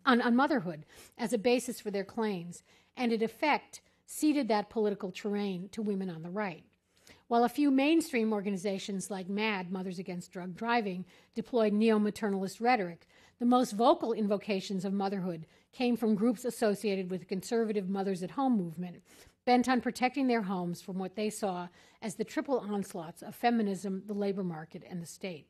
on motherhood as a basis for their claims, and in effect ceded that political terrain to women on the right. While a few mainstream organizations like MAD, Mothers Against Drug Driving, deployed neo-maternalist rhetoric, the most vocal invocations of motherhood came from groups associated with the conservative Mothers at Home movement, bent on protecting their homes from what they saw as the triple onslaughts of feminism, the labor market, and the state.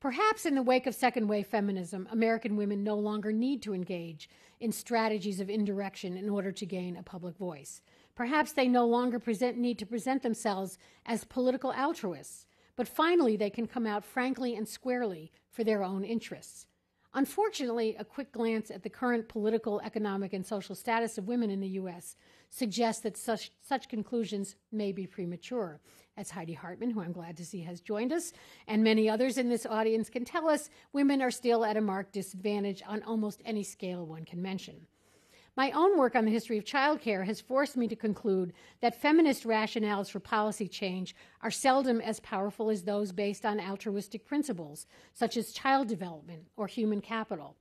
Perhaps in the wake of second-wave feminism, American women no longer need to engage in strategies of indirection in order to gain a public voice. Perhaps they no longer need to present themselves as political altruists, but finally they can come out frankly and squarely for their own interests. Unfortunately, a quick glance at the current political, economic, and social status of women in the U.S. suggests that such conclusions may be premature. As Heidi Hartman, who I'm glad to see has joined us, and many others in this audience can tell us, women are still at a marked disadvantage on almost any scale one can mention. My own work on the history of childcare has forced me to conclude that feminist rationales for policy change are seldom as powerful as those based on altruistic principles, such as child development or human capital.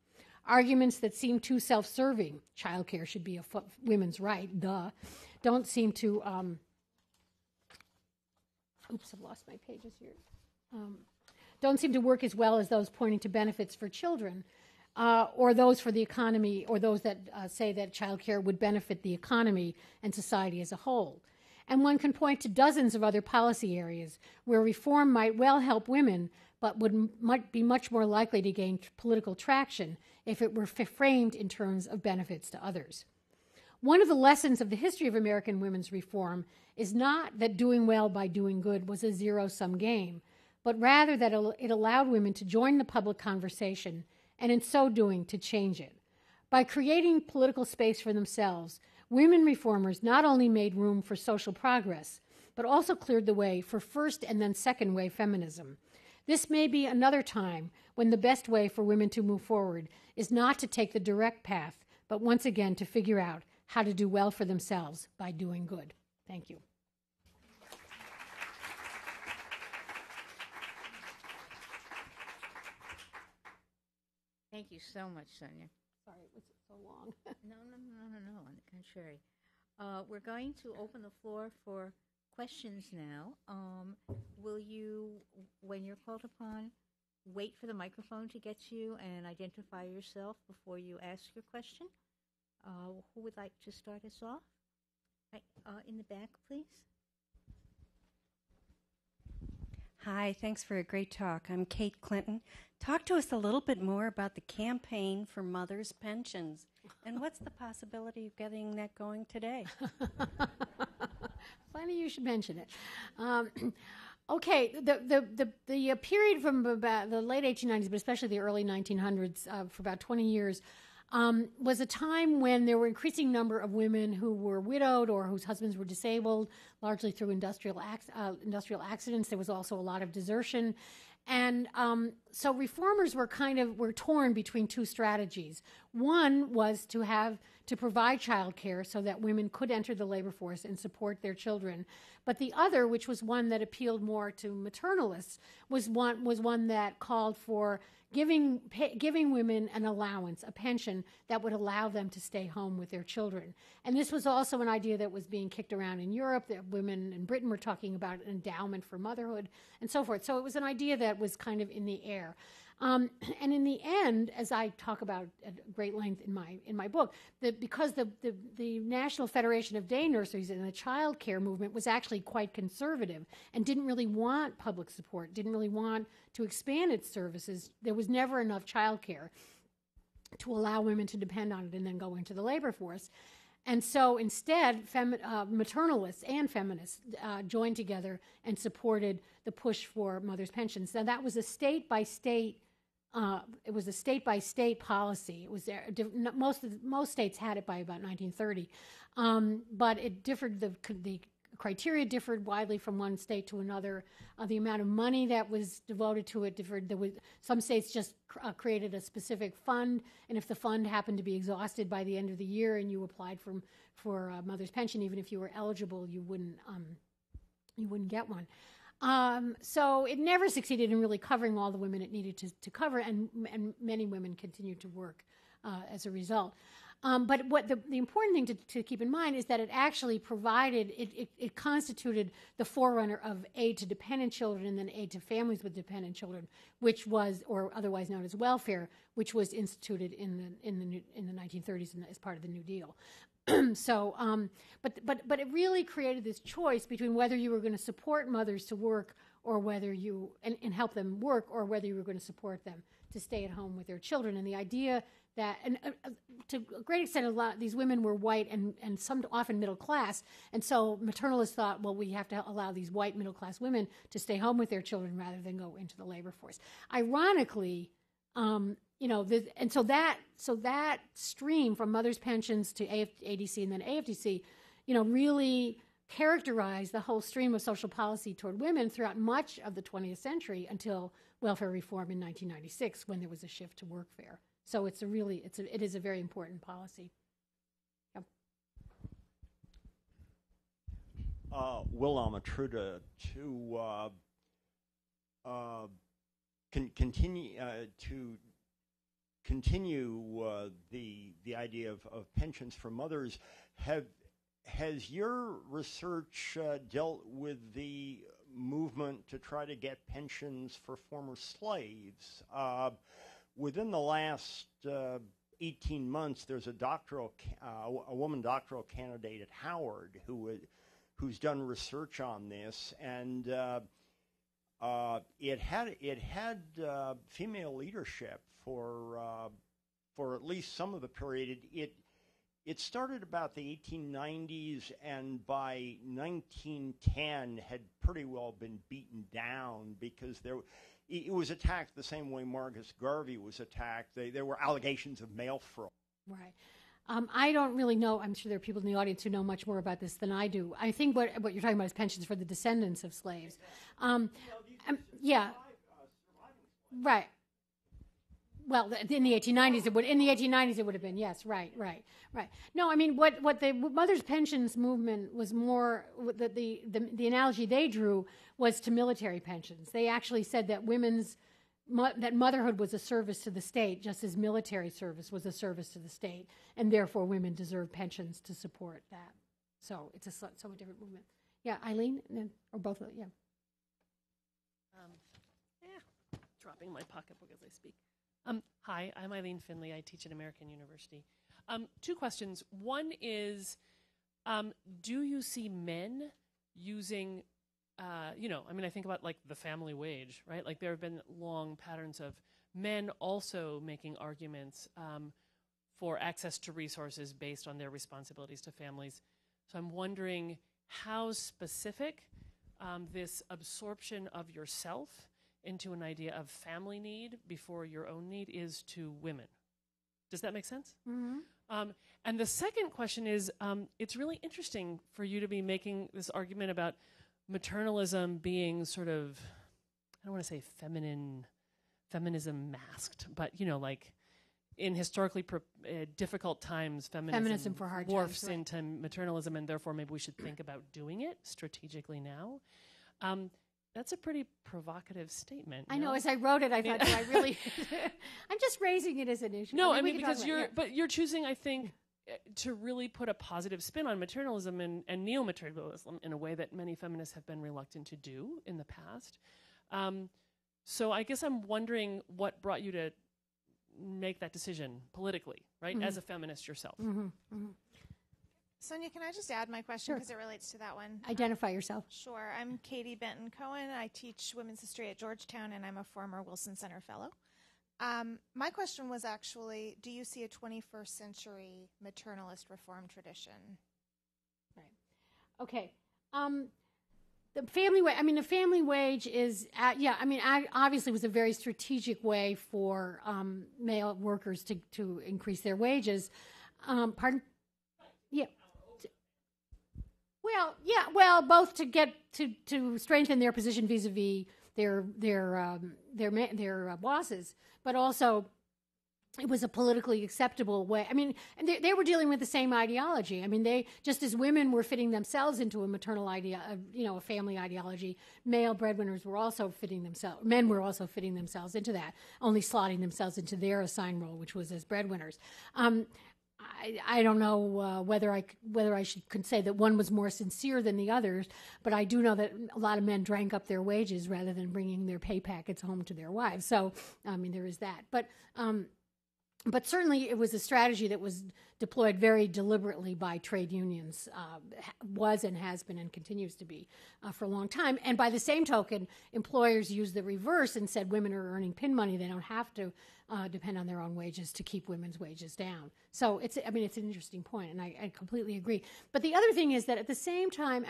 Arguments that seem too self-serving, childcare should be a women's right, don't seem to, oops, I've lost my pages here, don't seem to work as well as those pointing to benefits for children. or those for the economy, or those that say that childcare would benefit the economy and society as a whole. And one can point to dozens of other policy areas where reform might well help women, but might be much more likely to gain political traction if it were framed in terms of benefits to others. One of the lessons of the history of American women's reform is not that doing well by doing good was a zero-sum game, but rather that it allowed women to join the public conversation and in so doing to change it. By creating political space for themselves, women reformers not only made room for social progress, but also cleared the way for first and then second wave feminism. This may be another time when the best way for women to move forward is not to take the direct path, but once again to figure out how to do well for themselves by doing good. Thank you. Thank you so much, Sonya. Sorry, it was so long. No. On the contrary. We're going to open the floor for questions now. Will you, when you're called upon, wait for the microphone to get to you and identify yourself before you ask your question? Who would like to start us off? Right, in the back, please. Hi, thanks for a great talk. I'm Kate Clinton. Talk to us a little bit more about the campaign for mothers' pensions and what's the possibility of getting that going today? Funny you should mention it. Okay, the period from about the late 1890s, but especially the early 1900s, for about 20 years, was a time when there were an increasing number of women who were widowed or whose husbands were disabled, largely through industrial accidents. There was also a lot of desertion. And so reformers were torn between two strategies. One was to provide child care so that women could enter the labor force and support their children. But the other, which was one that appealed more to maternalists, was one that called for giving women an allowance, a pension that would allow them to stay home with their children. And this was also an idea that was being kicked around in Europe. That women in Britain were talking about an endowment for motherhood and so forth. So it was an idea that was kind of in the air. And in the end, as I talk about at great length in my book, because the National Federation of Day Nurseries and the child care movement was actually quite conservative and didn't really want public support, didn't really want to expand its services, there was never enough child care to allow women to depend on it and then go into the labor force. And so instead, maternalists and feminists joined together and supported the push for mothers' pensions. Now, that was a state-by-state policy. It was there. Most states had it by about 1930, but it differed. The criteria differed widely from one state to another. The amount of money that was devoted to it differed. Some states just created a specific fund, and if the fund happened to be exhausted by the end of the year and you applied for a mother's pension, even if you were eligible, you wouldn't get one. So it never succeeded in really covering all the women it needed to cover, and many women continued to work as a result. But what the important thing to keep in mind is that it actually provided, it constituted the forerunner of aid to dependent children and then aid to families with dependent children, which was, or otherwise known as welfare, which was instituted in the 1930s as part of the New Deal. So, but it really created this choice between whether you were going to support mothers to work or whether you, and help them work, or whether you were going to support them to stay at home with their children. And the idea that, and to a great extent, a lot of these women were white and some often middle class, and so maternalists thought, well, we have to allow these white middle class women to stay home with their children rather than go into the labor force. Ironically, so that stream from mothers' pensions to ADC and then AFDC, really characterized the whole stream of social policy toward women throughout much of the 20th century until welfare reform in 1996, when there was a shift to workfare. So it is a very important policy. Yep. Will Amatruda, continue the idea of pensions for mothers, has your research dealt with the movement to try to get pensions for former slaves? within the last 18 months, there's a woman doctoral candidate at Howard who's done research on this, and it had female leadership for at least some of the period. It started about the 1890s, and by 1910 had pretty well been beaten down because it was attacked the same way Marcus Garvey was attacked. There were allegations of mail fraud. Right. I don't really know. I'm sure there are people in the audience who know much more about this than I do. I think what you're talking about is pensions for the descendants of slaves. Yeah. Right. Well, in the 1890s, it would have been, yes, right. No, I mean, what the Mothers' Pensions movement was more, the analogy they drew was to military pensions. They actually said that that motherhood was a service to the state, just as military service was a service to the state, and therefore women deserve pensions to support that. So it's a somewhat different movement. Yeah, Eileen, or both of you, yeah. Dropping my pocketbook as I speak. Hi, I'm Eileen Finley. I teach at American University. Two questions. One is, do you see men using, I think about like the family wage, right? Like there have been long patterns of men also making arguments for access to resources based on their responsibilities to families. So I'm wondering how specific this absorption of yourself into an idea of family need before your own need is to women. Does that make sense? Mm-hmm. And the second question is, it's really interesting for you to be making this argument about maternalism being sort of, I don't want to say feminism masked, but, like in historically difficult times, feminism for hard morphs times, right. into maternalism, and therefore maybe we should think about doing it strategically now. That's a pretty provocative statement. I know. As I wrote it, I thought, do I really? I'm just raising it as an issue. No, I mean because you're choosing, I think, to really put a positive spin on maternalism and neo-maternalism in a way that many feminists have been reluctant to do in the past. So I guess I'm wondering what brought you to make that decision politically, right? Mm-hmm. As a feminist yourself. Mm-hmm. Mm-hmm. Sonya, can I just add my question because it relates to that one? Identify yourself. Sure. I'm Katie Benton Cohen. I teach women's history at Georgetown, and I'm a former Wilson Center fellow. My question was actually, do you see a 21st century maternalist reform tradition? Right. Okay. The family wage is, obviously was a very strategic way for male workers to increase their wages. Pardon? Yeah. Well, both to get to strengthen their position vis-a-vis their bosses, but also it was a politically acceptable way. I mean, and they were dealing with the same ideology. I mean, they just as women were fitting themselves into a maternal idea, a family ideology. Male breadwinners were also men were also fitting themselves into that, only slotting themselves into their assigned role, which was as breadwinners. I don't know whether I could say that one was more sincere than the others, but I do know that a lot of men drank up their wages rather than bringing their pay packets home to their wives. So, I mean, there is that. But certainly it was a strategy that was deployed very deliberately by trade unions, was and has been and continues to be for a long time. And by the same token, employers used the reverse and said women are earning pin money. They don't have to depend on their own wages to keep women's wages down. So it's an interesting point, and I completely agree. But the other thing is that at the same time,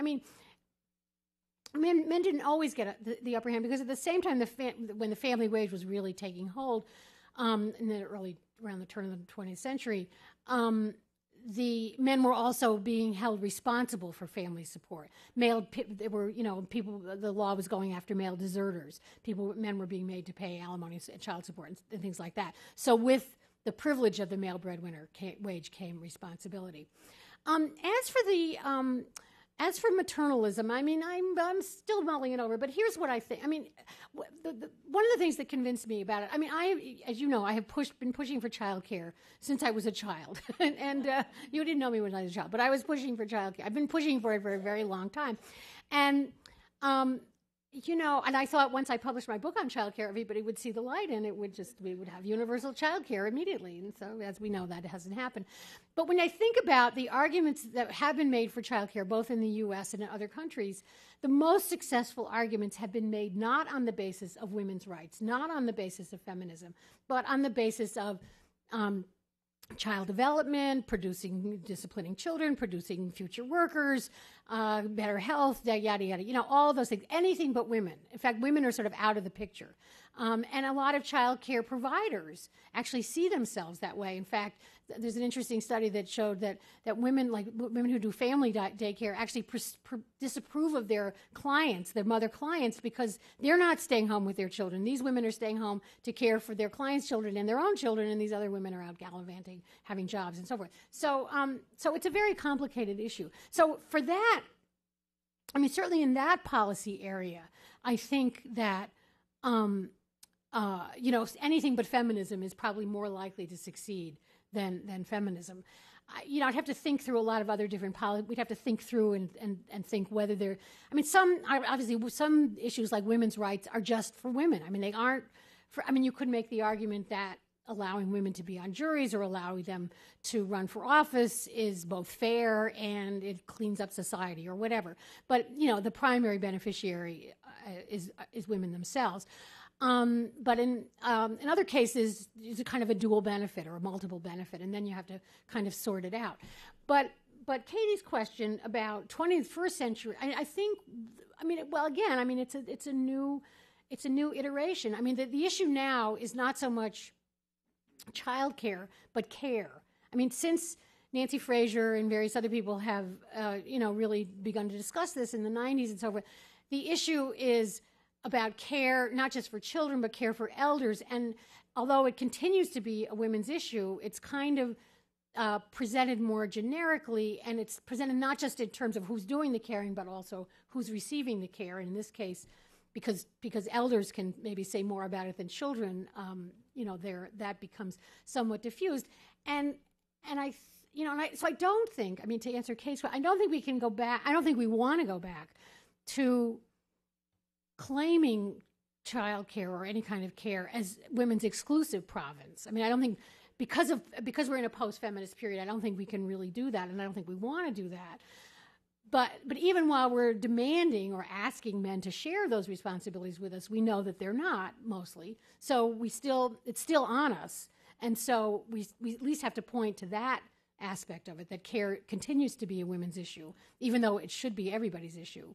men didn't always get the upper hand, because at the same time, when the family wage was really taking hold around the turn of the 20th century, the men were also being held responsible for family support. The law was going after male deserters. Men were being made to pay alimony and child support and things like that. So with the privilege of the male breadwinner wage came responsibility. As for maternalism, I'm still mulling it over, but here's what I think. one of the things that convinced me about it, as you know, I have been pushing for childcare since I was a child, and you didn't know me when I was a child, but I was pushing for childcare. I've been pushing for it for a very long time, and And I thought once I published my book on childcare, everybody would see the light and we would have universal childcare immediately. And so, as we know, that hasn't happened. But when I think about the arguments that have been made for childcare, both in the U.S. and in other countries, the most successful arguments have been made not on the basis of women's rights, not on the basis of feminism, but on the basis of child development, disciplining children, producing future workers, better health, yada, yada, all those things, anything but women. In fact, women are sort of out of the picture. And a lot of child care providers actually see themselves that way. In fact, there's an interesting study that showed that women, like women who do family daycare, actually disapprove of their clients, their mother clients, because they're not staying home with their children. These women are staying home to care for their clients' children and their own children, and these other women are out gallivanting, having jobs, and so forth. So it's a very complicated issue. So for that, certainly in that policy area, I think that anything but feminism is probably more likely to succeed than feminism. I'd have to think through a lot of other different policies. We'd have to think through and think whether they're. Some issues like women's rights are just for women. They aren't. You could make the argument that allowing women to be on juries or allowing them to run for office is both fair and it cleans up society or whatever. But the primary beneficiary is women themselves. But in other cases, it's a kind of a dual benefit or a multiple benefit, and then you have to kind of sort it out. But Katie's question about 21st century, it's a new iteration. The issue now is not so much childcare, but care. Since Nancy Fraser and various other people have, really begun to discuss this in the 90s and so forth, the issue is about care, not just for children, but care for elders. And although it continues to be a women's issue, it's kind of presented more generically, and it's presented not just in terms of who's doing the caring, but also who's receiving the care. And in this case, because elders can maybe say more about it than children, that becomes somewhat diffused. So I don't think, to answer Kate's question, I don't think we can go back. I don't think we want to go back to claiming child care or any kind of care as women's exclusive province. I don't think because we're in a post-feminist period, I don't think we can really do that, and I don't think we want to do that. But even while we're demanding or asking men to share those responsibilities with us, we know that they're not mostly. So it's still on us, and so we at least have to point to that aspect of it, that care continues to be a women's issue, even though it should be everybody's issue.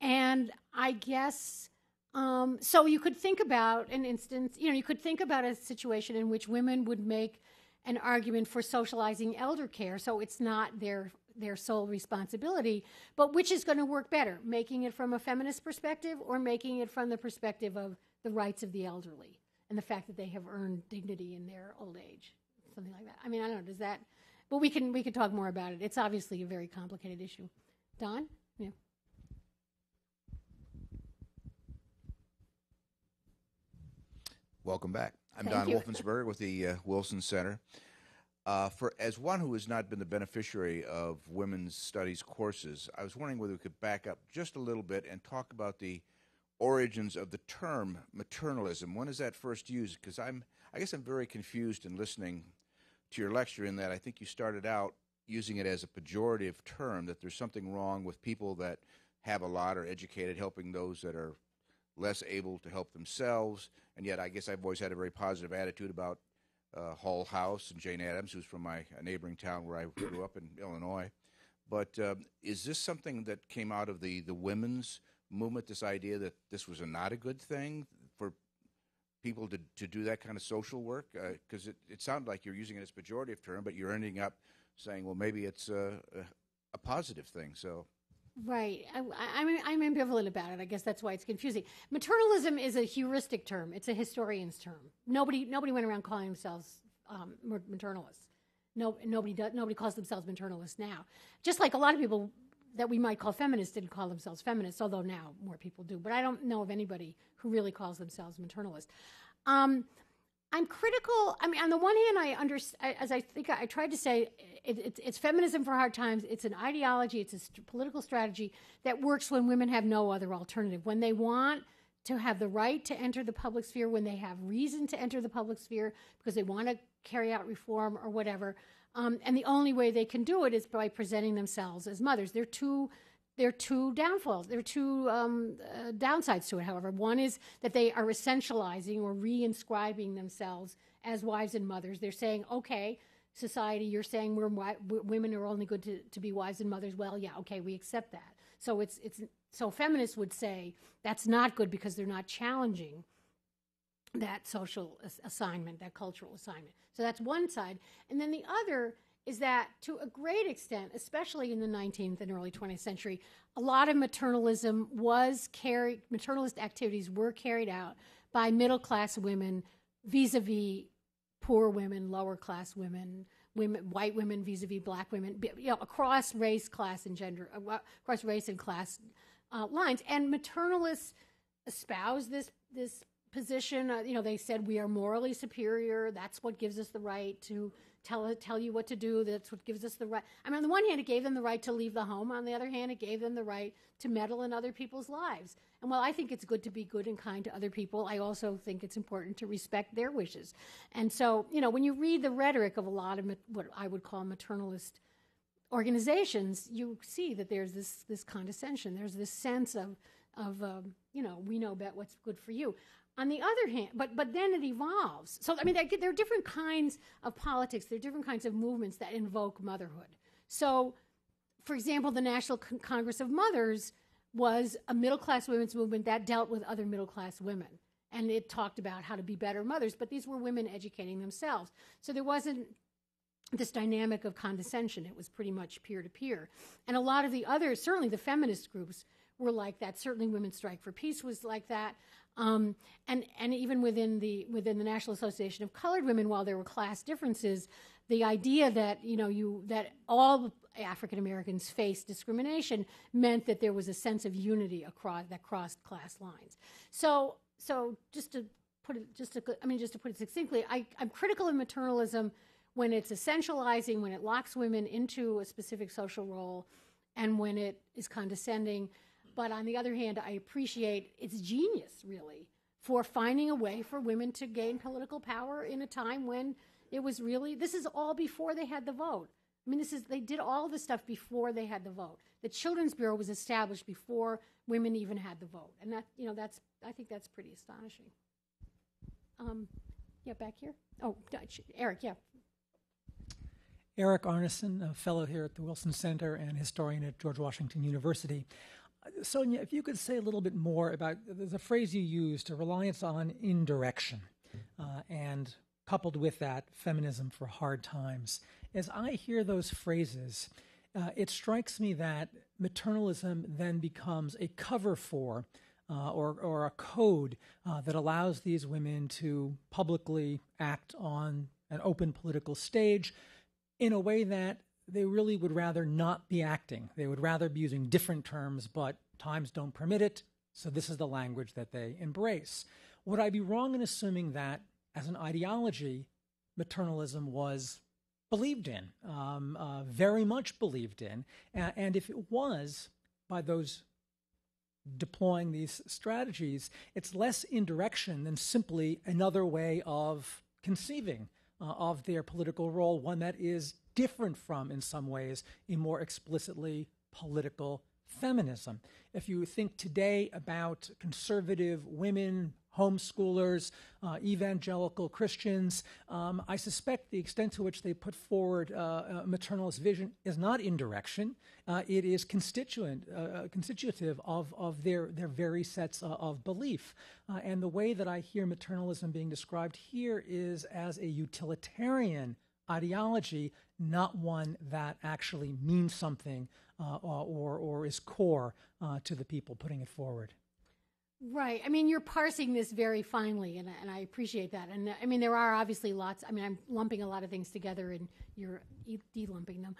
And I guess, so you could think about an instance, you could think about a situation in which women would make an argument for socializing elder care, so it's not their sole responsibility, but which is going to work better, making it from a feminist perspective or making it from the perspective of the rights of the elderly and the fact that they have earned dignity in their old age, something like that. I don't know, does that, but we can talk more about it. It's obviously a very complicated issue. Don? Yeah. Welcome back. I'm Thank Don you. Wolfensberger with the Wilson Center. As one who has not been the beneficiary of women's studies courses, I was wondering whether we could back up just a little bit and talk about the origins of the term maternalism. When is that first used? Because I guess I'm very confused in listening to your lecture in that I think you started out using it as a pejorative term, that there's something wrong with people that have a lot or educated helping those that are less able to help themselves, and yet I guess I've always had a very positive attitude about Hull House and Jane Addams, who's from a neighboring town where I grew up in Illinois. But is this something that came out of the women's movement, this idea that this was not a good thing for people to do that kind of social work? Because it sounded like you're using it as a pejorative term, but you're ending up saying, well, maybe it's a positive thing. So. Right. I'm ambivalent about it. I guess that's why it's confusing. Maternalism is a heuristic term. It's a historian's term. Nobody went around calling themselves maternalists. Nobody calls themselves maternalists now. Just like a lot of people that we might call feminists didn't call themselves feminists, although now more people do. But I don't know of anybody who really calls themselves maternalist. I'm critical. I mean, on the one hand, as I think I tried to say, it's feminism for hard times. It's an ideology. It's a political strategy that works when women have no other alternative. When they want to have the right to enter the public sphere, when they have reason to enter the public sphere because they want to carry out reform or whatever. And the only way they can do it is by presenting themselves as mothers. There are two downfalls. There are two downsides to it, however. One is that they are essentializing or re-inscribing themselves as wives and mothers. They're saying, okay, society, you're saying women are only good to be wives and mothers. Well, yeah, okay, we accept that. So so feminists would say that's not good because they're not challenging that social assignment, that cultural assignment. So that's one side. And then the other is that to a great extent, especially in the 19th and early 20th century, a lot of maternalist activities were carried out by middle-class women vis-a-vis poor women, lower-class women, white women vis-a-vis black women, across race, class, and gender, across race and class lines. And maternalists espouse this position. They said we are morally superior. That's what gives us the right to tell you what to do. That's what gives us the right. I mean, on the one hand, it gave them the right to leave the home. On the other hand, it gave them the right to meddle in other people's lives. And while I think it's good to be good and kind to other people, I also think it's important to respect their wishes. And so, when you read the rhetoric of a lot of what I would call maternalist organizations, you see that there's this condescension. There's this sense of we know about what's good for you. On the other hand, but then it evolves. So, I mean, there are different kinds of politics. There are different kinds of movements that invoke motherhood. So, for example, the National Congress of Mothers was a middle-class women's movement that dealt with other middle-class women. And it talked about how to be better mothers, but these were women educating themselves. So there wasn't this dynamic of condescension. It was pretty much peer-to-peer. And a lot of the others, certainly the feminist groups, were like that. Certainly Women's Strike for Peace was like that. And even within the National Association of Colored Women, while there were class differences, the idea that that all African Americans face discrimination meant that there was a sense of unity that crossed class lines. So just to put it succinctly, I'm critical of maternalism when it's essentializing, when it locks women into a specific social role, and when it is condescending. But on the other hand, I appreciate its genius, really, for finding a way for women to gain political power in a time when it was really, this is all before they had the vote. I mean, they did all this stuff before they had the vote. The Children's Bureau was established before women even had the vote. And I think that's pretty astonishing. Yeah, back here. Oh, Eric, yeah. Eric Arneson, a fellow here at the Wilson Center and historian at George Washington University. Sonya, if you could say a little bit more about the phrase you used, a reliance on indirection, and coupled with that, feminism for hard times. As I hear those phrases, it strikes me that maternalism then becomes a cover for or a code that allows these women to publicly act on an open political stage in a way that they really would rather not be acting. They would rather be using different terms, but times don't permit it, so this is the language that they embrace. Would I be wrong in assuming that, as an ideology, maternalism was believed in, very much believed in, and if it was, by those deploying these strategies, it's less indirection than simply another way of conceiving of their political role, one that is different from, in some ways, a more explicitly political feminism. If you think today about conservative women, homeschoolers, evangelical Christians, I suspect the extent to which they put forward a maternalist vision is not indirection. It is constitutive of their very sets of belief. And the way that I hear maternalism being described here is as a utilitarian ideology, not one that actually means something or is core to the people putting it forward. Right. I mean, you're parsing this very finely, and I appreciate that. And I mean, there are obviously lots. I mean, I'm lumping a lot of things together, and you're de-lumping them.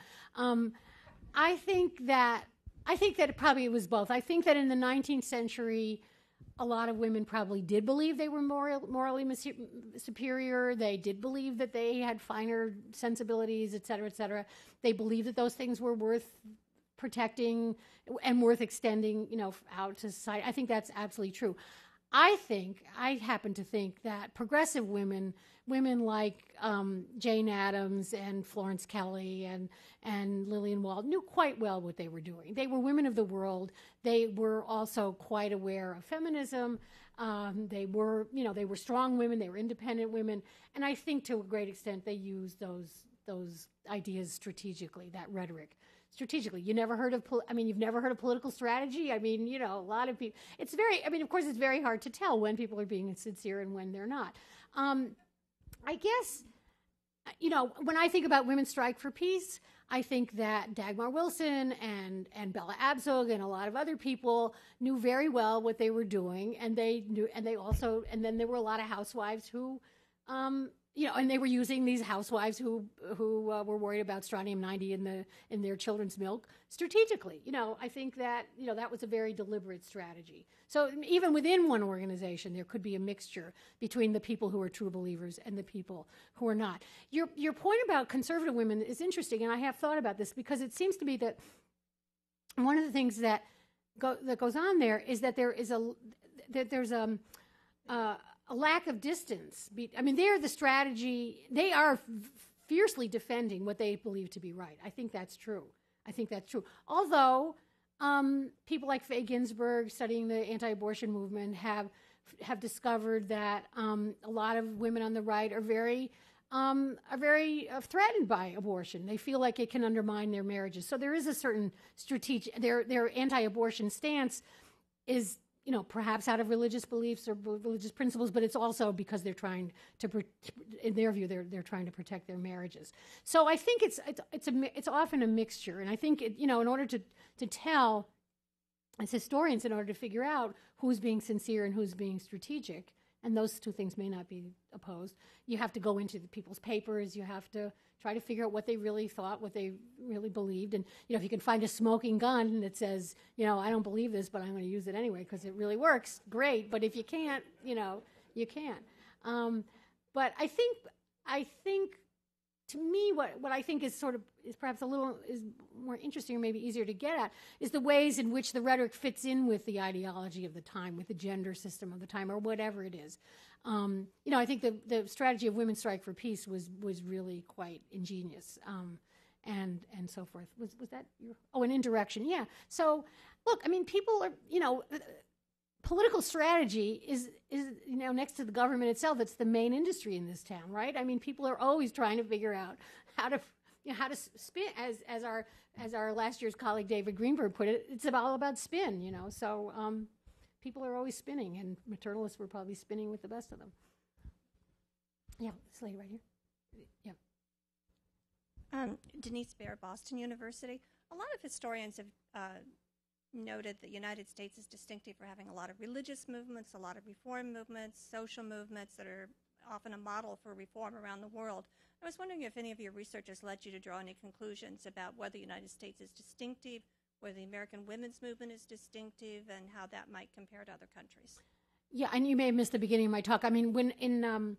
I think that it probably was both. I think that in the 19th century, a lot of women probably did believe they were morally superior. They did believe that they had finer sensibilities, et cetera, et cetera. They believed that those things were worth protecting and worth extending, out to society. I think that's absolutely true. I happen to think that progressive women like Jane Addams and Florence Kelley and Lillian Wald knew quite well what they were doing. They were women of the world. They were also quite aware of feminism. They were strong women. They were independent women. And I think to a great extent they used those ideas strategically, that rhetoric. Strategically, you've never heard of political strategy. A lot of people. It's of course, it's very hard to tell when people are being sincere and when they're not. I guess, when I think about Women's Strike for Peace, I think that Dagmar Wilson and Bella Abzug and a lot of other people knew very well what they were doing, and then there were a lot of housewives who. And they were using these housewives who were worried about strontium-90 in their children's milk strategically. I think that that was a very deliberate strategy. So even within one organization, there could be a mixture between the people who are true believers and the people who are not. Your point about conservative women is interesting, and I have thought about this because it seems to me that one of the things that goes on there is that there's a lack of distance. They're the strategy. They are fiercely defending what they believe to be right. I think that's true. Although people like Faye Ginsburg, studying the anti-abortion movement, have discovered that a lot of women on the right are very threatened by abortion. They feel like it can undermine their marriages. So there is a certain strategic. Their anti-abortion stance is. Perhaps out of religious beliefs or religious principles, but it's also because they're trying to, in their view, they're trying to protect their marriages. So I think it's often a mixture, and I think in order to tell, as historians, in order to figure out who's being sincere and who's being strategic, and those two things may not be opposed, you have to go into the people's papers. You have to try to figure out what they really thought, what they really believed. And, if you can find a smoking gun that says, I don't believe this, but I'm going to use it anyway because it really works, great. But if you can't, you can't. But I think to me, what I think is perhaps is more interesting or maybe easier to get at is the ways in which the rhetoric fits in with the ideology of the time, with the gender system of the time, or whatever it is. I think the strategy of Women's Strike for Peace was really quite ingenious, and so forth. Was that your? Oh, an indirection, yeah. So, look, people are, political strategy is next to the government itself. It's the main industry in this town, right? People are always trying to figure out how to spin, as our last year's colleague David Greenberg put it. It's all about spin, So people are always spinning, and maternalists were probably spinning with the best of them. Yeah, this lady right here. Yeah. Denise Baer, Boston University. A lot of historians have noted that the United States is distinctive for having a lot of religious movements, a lot of reform movements, social movements that are often a model for reform around the world. I was wondering if any of your research has led you to draw any conclusions about whether the United States is distinctive, whether the American women's movement is distinctive, and how that might compare to other countries. Yeah, and you may have missed the beginning of my talk. When in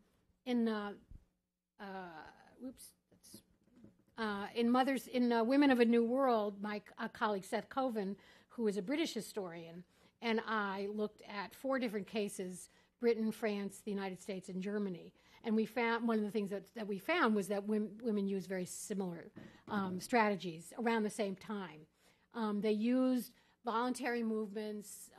Women of a New World, my colleague Seth Coven, who is a British historian, and I looked at 4 different cases: Britain, France, the United States, and Germany. And we found one of the things that we found was that women use very similar strategies around the same time. They used voluntary movements,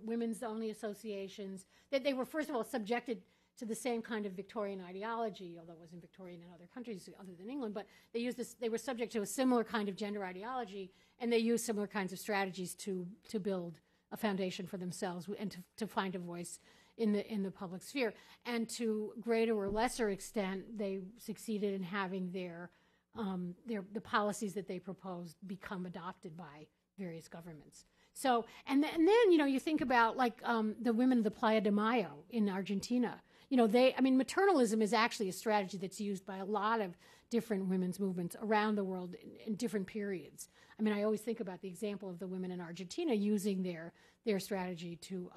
women's-only associations. They were, first of all, subjected to the same kind of Victorian ideology, although it wasn't Victorian in other countries other than England, but they were subject to a similar kind of gender ideology, and they used similar kinds of strategies to build a foundation for themselves and to find a voice in the public sphere. And to greater or lesser extent, they succeeded in having the policies that they proposed become adopted by various governments. So, and then you think about the women of the Playa de Mayo in Argentina. Maternalism is actually a strategy that's used by a lot of different women's movements around the world in different periods. I mean, I always think about the example of the women in Argentina using their strategy to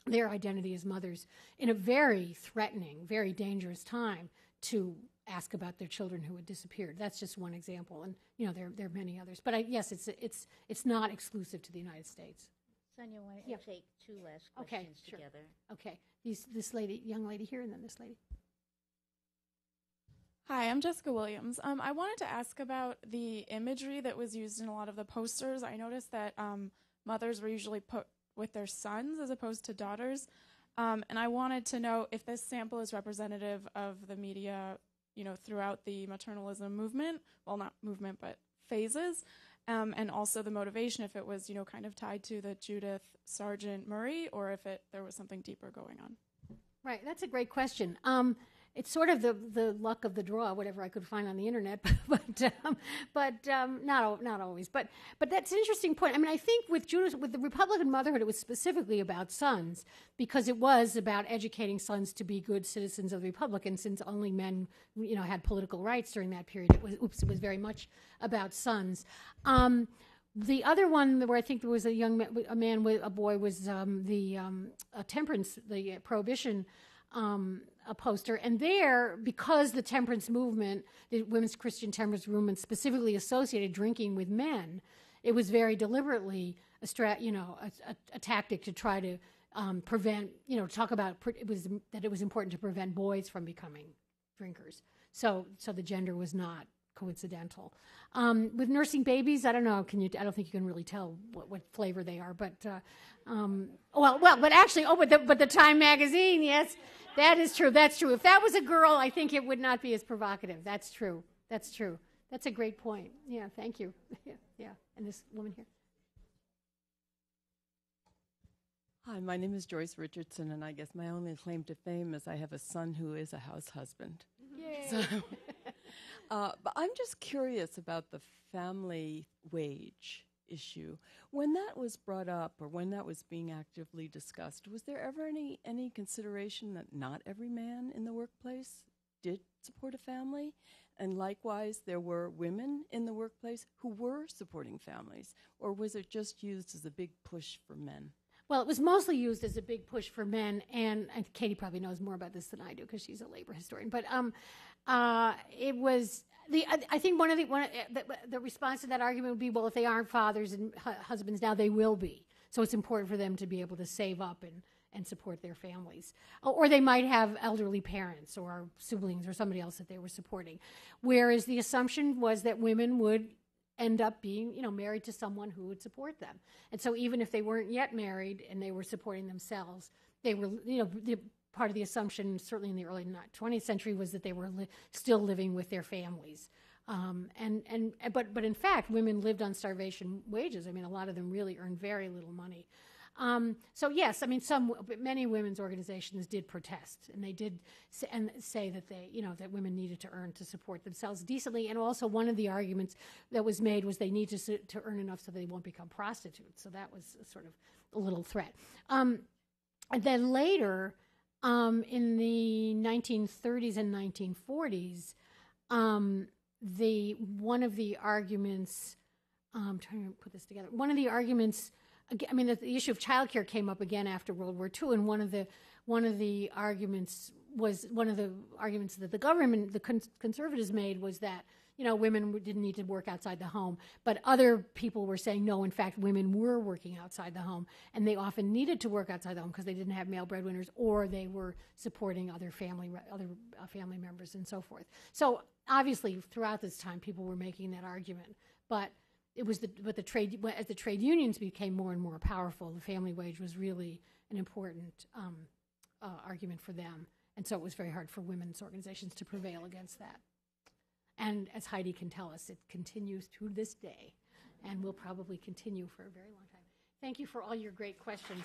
their identity as mothers in a very threatening, very dangerous time to ask about their children who had disappeared. That's just one example, and there are many others. But yes, it's not exclusive to the United States. Sonya, why don't you take two last questions together? Okay, this young lady here, and then this lady. Hi, I'm Jessica Williams. I wanted to ask about the imagery that was used in a lot of the posters. I noticed that mothers were usually put with their sons as opposed to daughters. And I wanted to know if this sample is representative of the media, throughout the maternalism movement. Well, not movement, but phases. And also the motivation, if it was, kind of tied to the Judith Sargent Murray, or if there was something deeper going on. Right, that's a great question. It's sort of the luck of the draw, whatever I could find on the internet, but not always. But that's an interesting point. I mean, I think with the Republican motherhood, it was specifically about sons, because it was about educating sons to be good citizens of the Republic. And since only men, had political rights during that period, it was very much about sons. The other one where I think there was a boy was the temperance, the prohibition a poster. And there, because the temperance movement, the women's Christian temperance movement specifically associated drinking with men, it was very deliberately a tactic to try to prevent, talk about that it was important to prevent boys from becoming drinkers. So the gender was not coincidental. With nursing babies, I don't know. I don't think you can really tell what flavor they are. But but actually, but the Time magazine, yes, that is true. That's true. If that was a girl, I think it would not be as provocative. That's true. That's true. That's a great point. Yeah, thank you. Yeah. And this woman here. Hi, my name is Joyce Richardson, and I guess my only claim to fame is I have a son who is a house husband. Yay. So, but I'm just curious about the family wage issue. When that was brought up, or when that was being actively discussed, was there ever any consideration that not every man in the workplace did support a family? And likewise, there were women in the workplace who were supporting families? Or was it just used as a big push for men? Well, it was mostly used as a big push for men, and Katie probably knows more about this than I do because she's a labor historian. But it was I think the response to that argument would be, well, if they aren't fathers and husbands now, they will be. So it's important for them to be able to save up and support their families. Or they might have elderly parents or siblings or somebody else that they were supporting. Whereas the assumption was that women would end up being, married to someone who would support them. And so even if they weren't yet married and they were supporting themselves, they were, part of the assumption, certainly in the early 20th century, was that they were still living with their families. But in fact, women lived on starvation wages. I mean, a lot of them really earned very little money. So yes, I mean, many women's organizations did protest, and they did say that that women needed to earn to support themselves decently. And also, one of the arguments that was made was they need to earn enough so they won't become prostitutes. So that was sort of a little threat. And then later, in the 1930s and 1940s, one of the arguments, I'm trying to put this together. One of the arguments. I mean, the issue of childcare came up again after World War II, and one of the arguments that the government, the conservatives made, was that women didn't need to work outside the home, but other people were saying no. In fact, women were working outside the home, and they often needed to work outside the home because they didn't have male breadwinners, or they were supporting other family members and so forth. So obviously, throughout this time, people were making that argument, but. As the trade unions became more and more powerful, the family wage was really an important argument for them, and so it was very hard for women's organizations to prevail against that. And as Heidi can tell us, it continues to this day, and will probably continue for a very long time. Thank you for all your great questions.